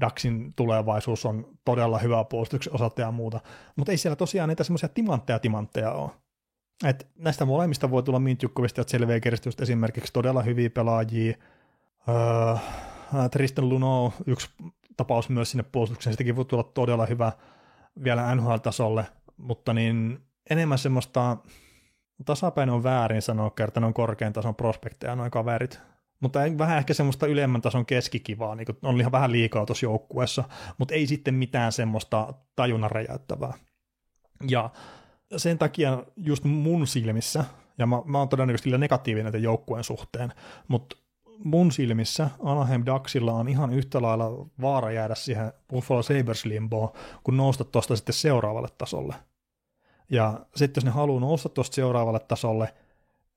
Ducksin tulevaisuus on todella hyvää puolustuksen osalta ja muuta, mutta ei siellä tosiaan niitä semmoisia timantteja ole. Et näistä molemmista voi tulla Mintjukovista ja Zellwegeristä just esimerkiksi todella hyviä pelaajia. Tristan Luneau, yksi tapaus myös sinne puolustukseen, sitäkin voi tulla todella hyvä vielä NHL-tasolle, mutta niin enemmän semmoista tasapaino on väärin sanoa, kertaa ne on korkean tason prospekteja noin kaverit, mutta vähän ehkä semmoista ylemmän tason keskikivaa, niin on ihan vähän liikaa tuossa joukkueessa, mutta ei sitten mitään semmoista tajunnan räjäyttävää. Ja sen takia just mun silmissä, ja mä oon todennäköisesti negatiivinen näiden joukkueen suhteen, mutta mun silmissä Anaheim Ducksilla on ihan yhtä lailla vaara jäädä siihen Buffalo Sabres limboon, kun nousta tuosta sitten seuraavalle tasolle. Ja sitten jos ne haluaa nousta tuosta seuraavalle tasolle,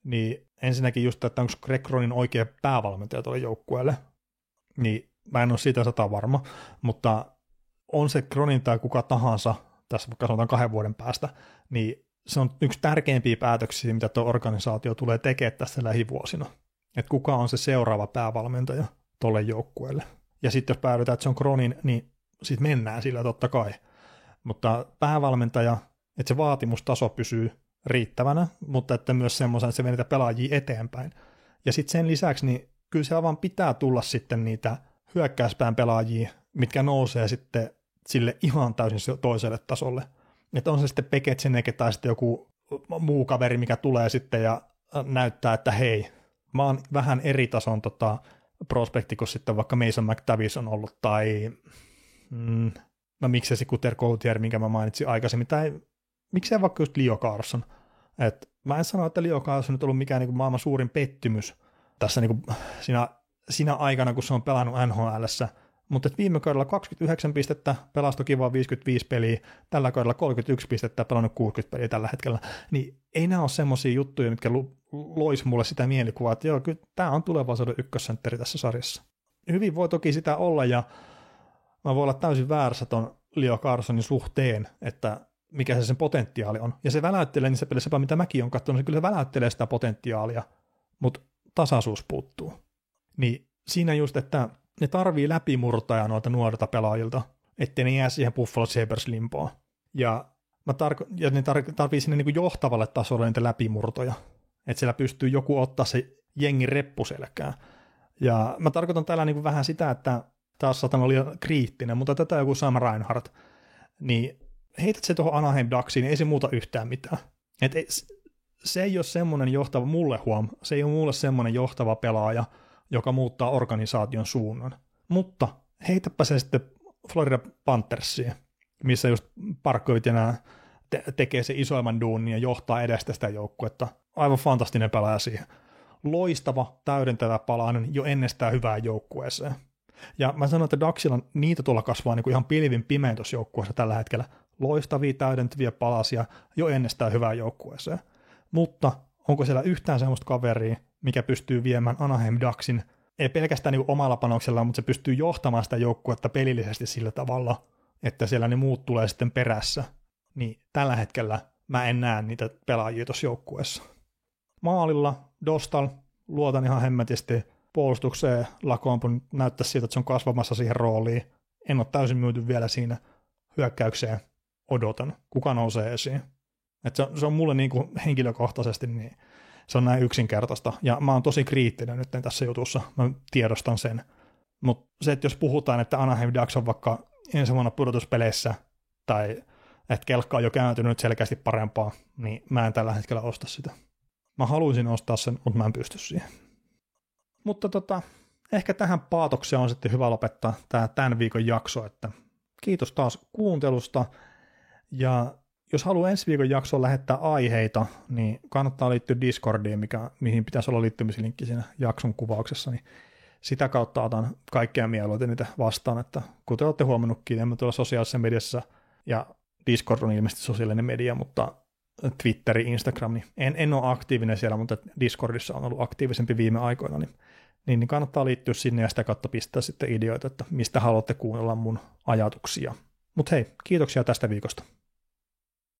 niin ensinnäkin just, että onko Greg Cronin oikea päävalmentaja tuolle joukkueelle, niin mä en ole siitä 100% varma, mutta on se Cronin tai kuka tahansa, tässä vaikka sanotaan 2 vuoden päästä, niin se on yksi tärkeimpiä päätöksiä, mitä tuo organisaatio tulee tekemään tässä lähivuosina. Että kuka on se seuraava päävalmentaja tuolle joukkueelle. Ja sitten jos päädytään, että se on Cronin, niin sitten mennään sillä totta kai. Mutta päävalmentaja, että se vaatimustaso pysyy riittävänä, mutta että myös semmoisen, että se vie niitä pelaajia eteenpäin. Ja sitten sen lisäksi, niin kyllä siellä vaan pitää tulla sitten niitä hyökkäyspään pelaajia, mitkä nousee sitten sille ihan täysin toiselle tasolle. Että on se sitten Peketseneke tai sitten joku muu kaveri, mikä tulee sitten ja näyttää, että hei, mä oon vähän eri tason prospekti kuin sitten vaikka Mason McTavish on ollut, tai no miksei se Cutter Gauthier, minkä mä mainitsin aikaisemmin, tai miksei vaikka just Leo Carson. Et mä en sano, että Leo Carson on nyt ollut mikään niin kuin maailman suurin pettymys tässä niin kuin siinä aikana, kun se on pelannut NHL:ssä, mutta viime kaudella 29 pistettä, pelasi toki vaan 55 peliä, tällä kaudella 31 pistettä, pelannut 60 peliä tällä hetkellä, niin ei nämä ole semmoisia juttuja, mitkä loisi mulle sitä mielikuvaa, että joo, kyllä tämä on tulevaisuuden ykkössentteri tässä sarjassa. Hyvin voi toki sitä olla, ja mä voin olla täysin väärässä ton Leo Carsonin suhteen, että mikä se sen potentiaali on. Ja se väläyttelee niissä pelissä, mitä mäkin olen katsonut, niin kyllä se väläyttelee sitä potentiaalia, mutta tasaisuus puuttuu. Niin siinä just, että ne tarvii läpimurtoja noilta nuorilta pelaajilta, ettei ne jää siihen Buffalo Sabres-limpoon. Ja ne tarvii sinne niin johtavalle tasolle niitä läpimurtoja, että siellä pystyy joku ottaa se jengi reppuselkään. Ja mä tarkoitan täällä niin vähän sitä, että taas saatan olla liian kriittinen, mutta tätä joku Sam Reinhart, niin heität se tuohon Anaheim Ducksiin, niin ei se muuta yhtään mitään. Se ei ole semmoinen johtava, se ei ole mulle semmoinen johtava pelaaja, joka muuttaa organisaation suunnan. Mutta heitäpä se sitten Florida Panthersiin, missä just Parkkovit ja nämä tekee se isoimman duunin ja johtaa edestä sitä joukkuetta. Aivan fantastinen pelaaja siihen. Loistava, täydentävä palainen jo ennestään hyvään joukkueeseen. Ja mä sanon, että Ducksilla niitä tuolla kasvaa niin kuin ihan pilvin pimein tuossa joukkueessa tällä hetkellä. Loistavia, täydentäviä palasia jo ennestään hyvään joukkueeseen. Mutta onko siellä yhtään semmoista kaveria, mikä pystyy viemään Anaheim Ducksin, ei pelkästään niin omalla panoksellaan, mutta se pystyy johtamaan sitä joukkuetta pelillisesti sillä tavalla, että siellä ne muut tulee sitten perässä. Niin tällä hetkellä mä en näe niitä pelaajia tuossa joukkueessa. Maalilla Dostal, luotan ihan hemmetisti puolustukseen, Lakompun näyttäisi siltä, että se on kasvamassa siihen rooliin. En ole täysin myyty vielä siinä hyökkäykseen, odotan, kuka nousee esiin. Että se on mulle niin kuin henkilökohtaisesti, niin se on näin yksinkertaista. Ja mä oon tosi kriittinen nyt tässä jutussa, mä tiedostan sen. Mutta se, että jos puhutaan, että Anaheim Ducks on vaikka ensi vuonna pudotuspeleissä, tai että kelkka on jo kääntynyt selkeästi parempaa, niin mä en tällä hetkellä osta sitä. Mä haluaisin ostaa sen, mutta mä en pysty siihen. Mutta ehkä tähän paatokseen on sitten hyvä lopettaa tämän viikon jakso, että kiitos taas kuuntelusta, ja jos haluaa ensi viikon jaksoon lähettää aiheita, niin kannattaa liittyä Discordiin, mihin pitäisi olla liittymislinkki siinä jakson kuvauksessa, niin sitä kautta otan kaikkea mieluiten niitä vastaan, että kuten olette huomannutkin, emme tuolla sosiaalisessa mediassa, ja Discord on ilmeisesti sosiaalinen media, mutta Twitteri, Instagram, niin en ole aktiivinen siellä, mutta Discordissa on ollut aktiivisempi viime aikoina, niin kannattaa liittyä sinne ja sitä kautta pistää sitten ideoita, että mistä haluatte kuunnella mun ajatuksia. Mutta hei, kiitoksia tästä viikosta.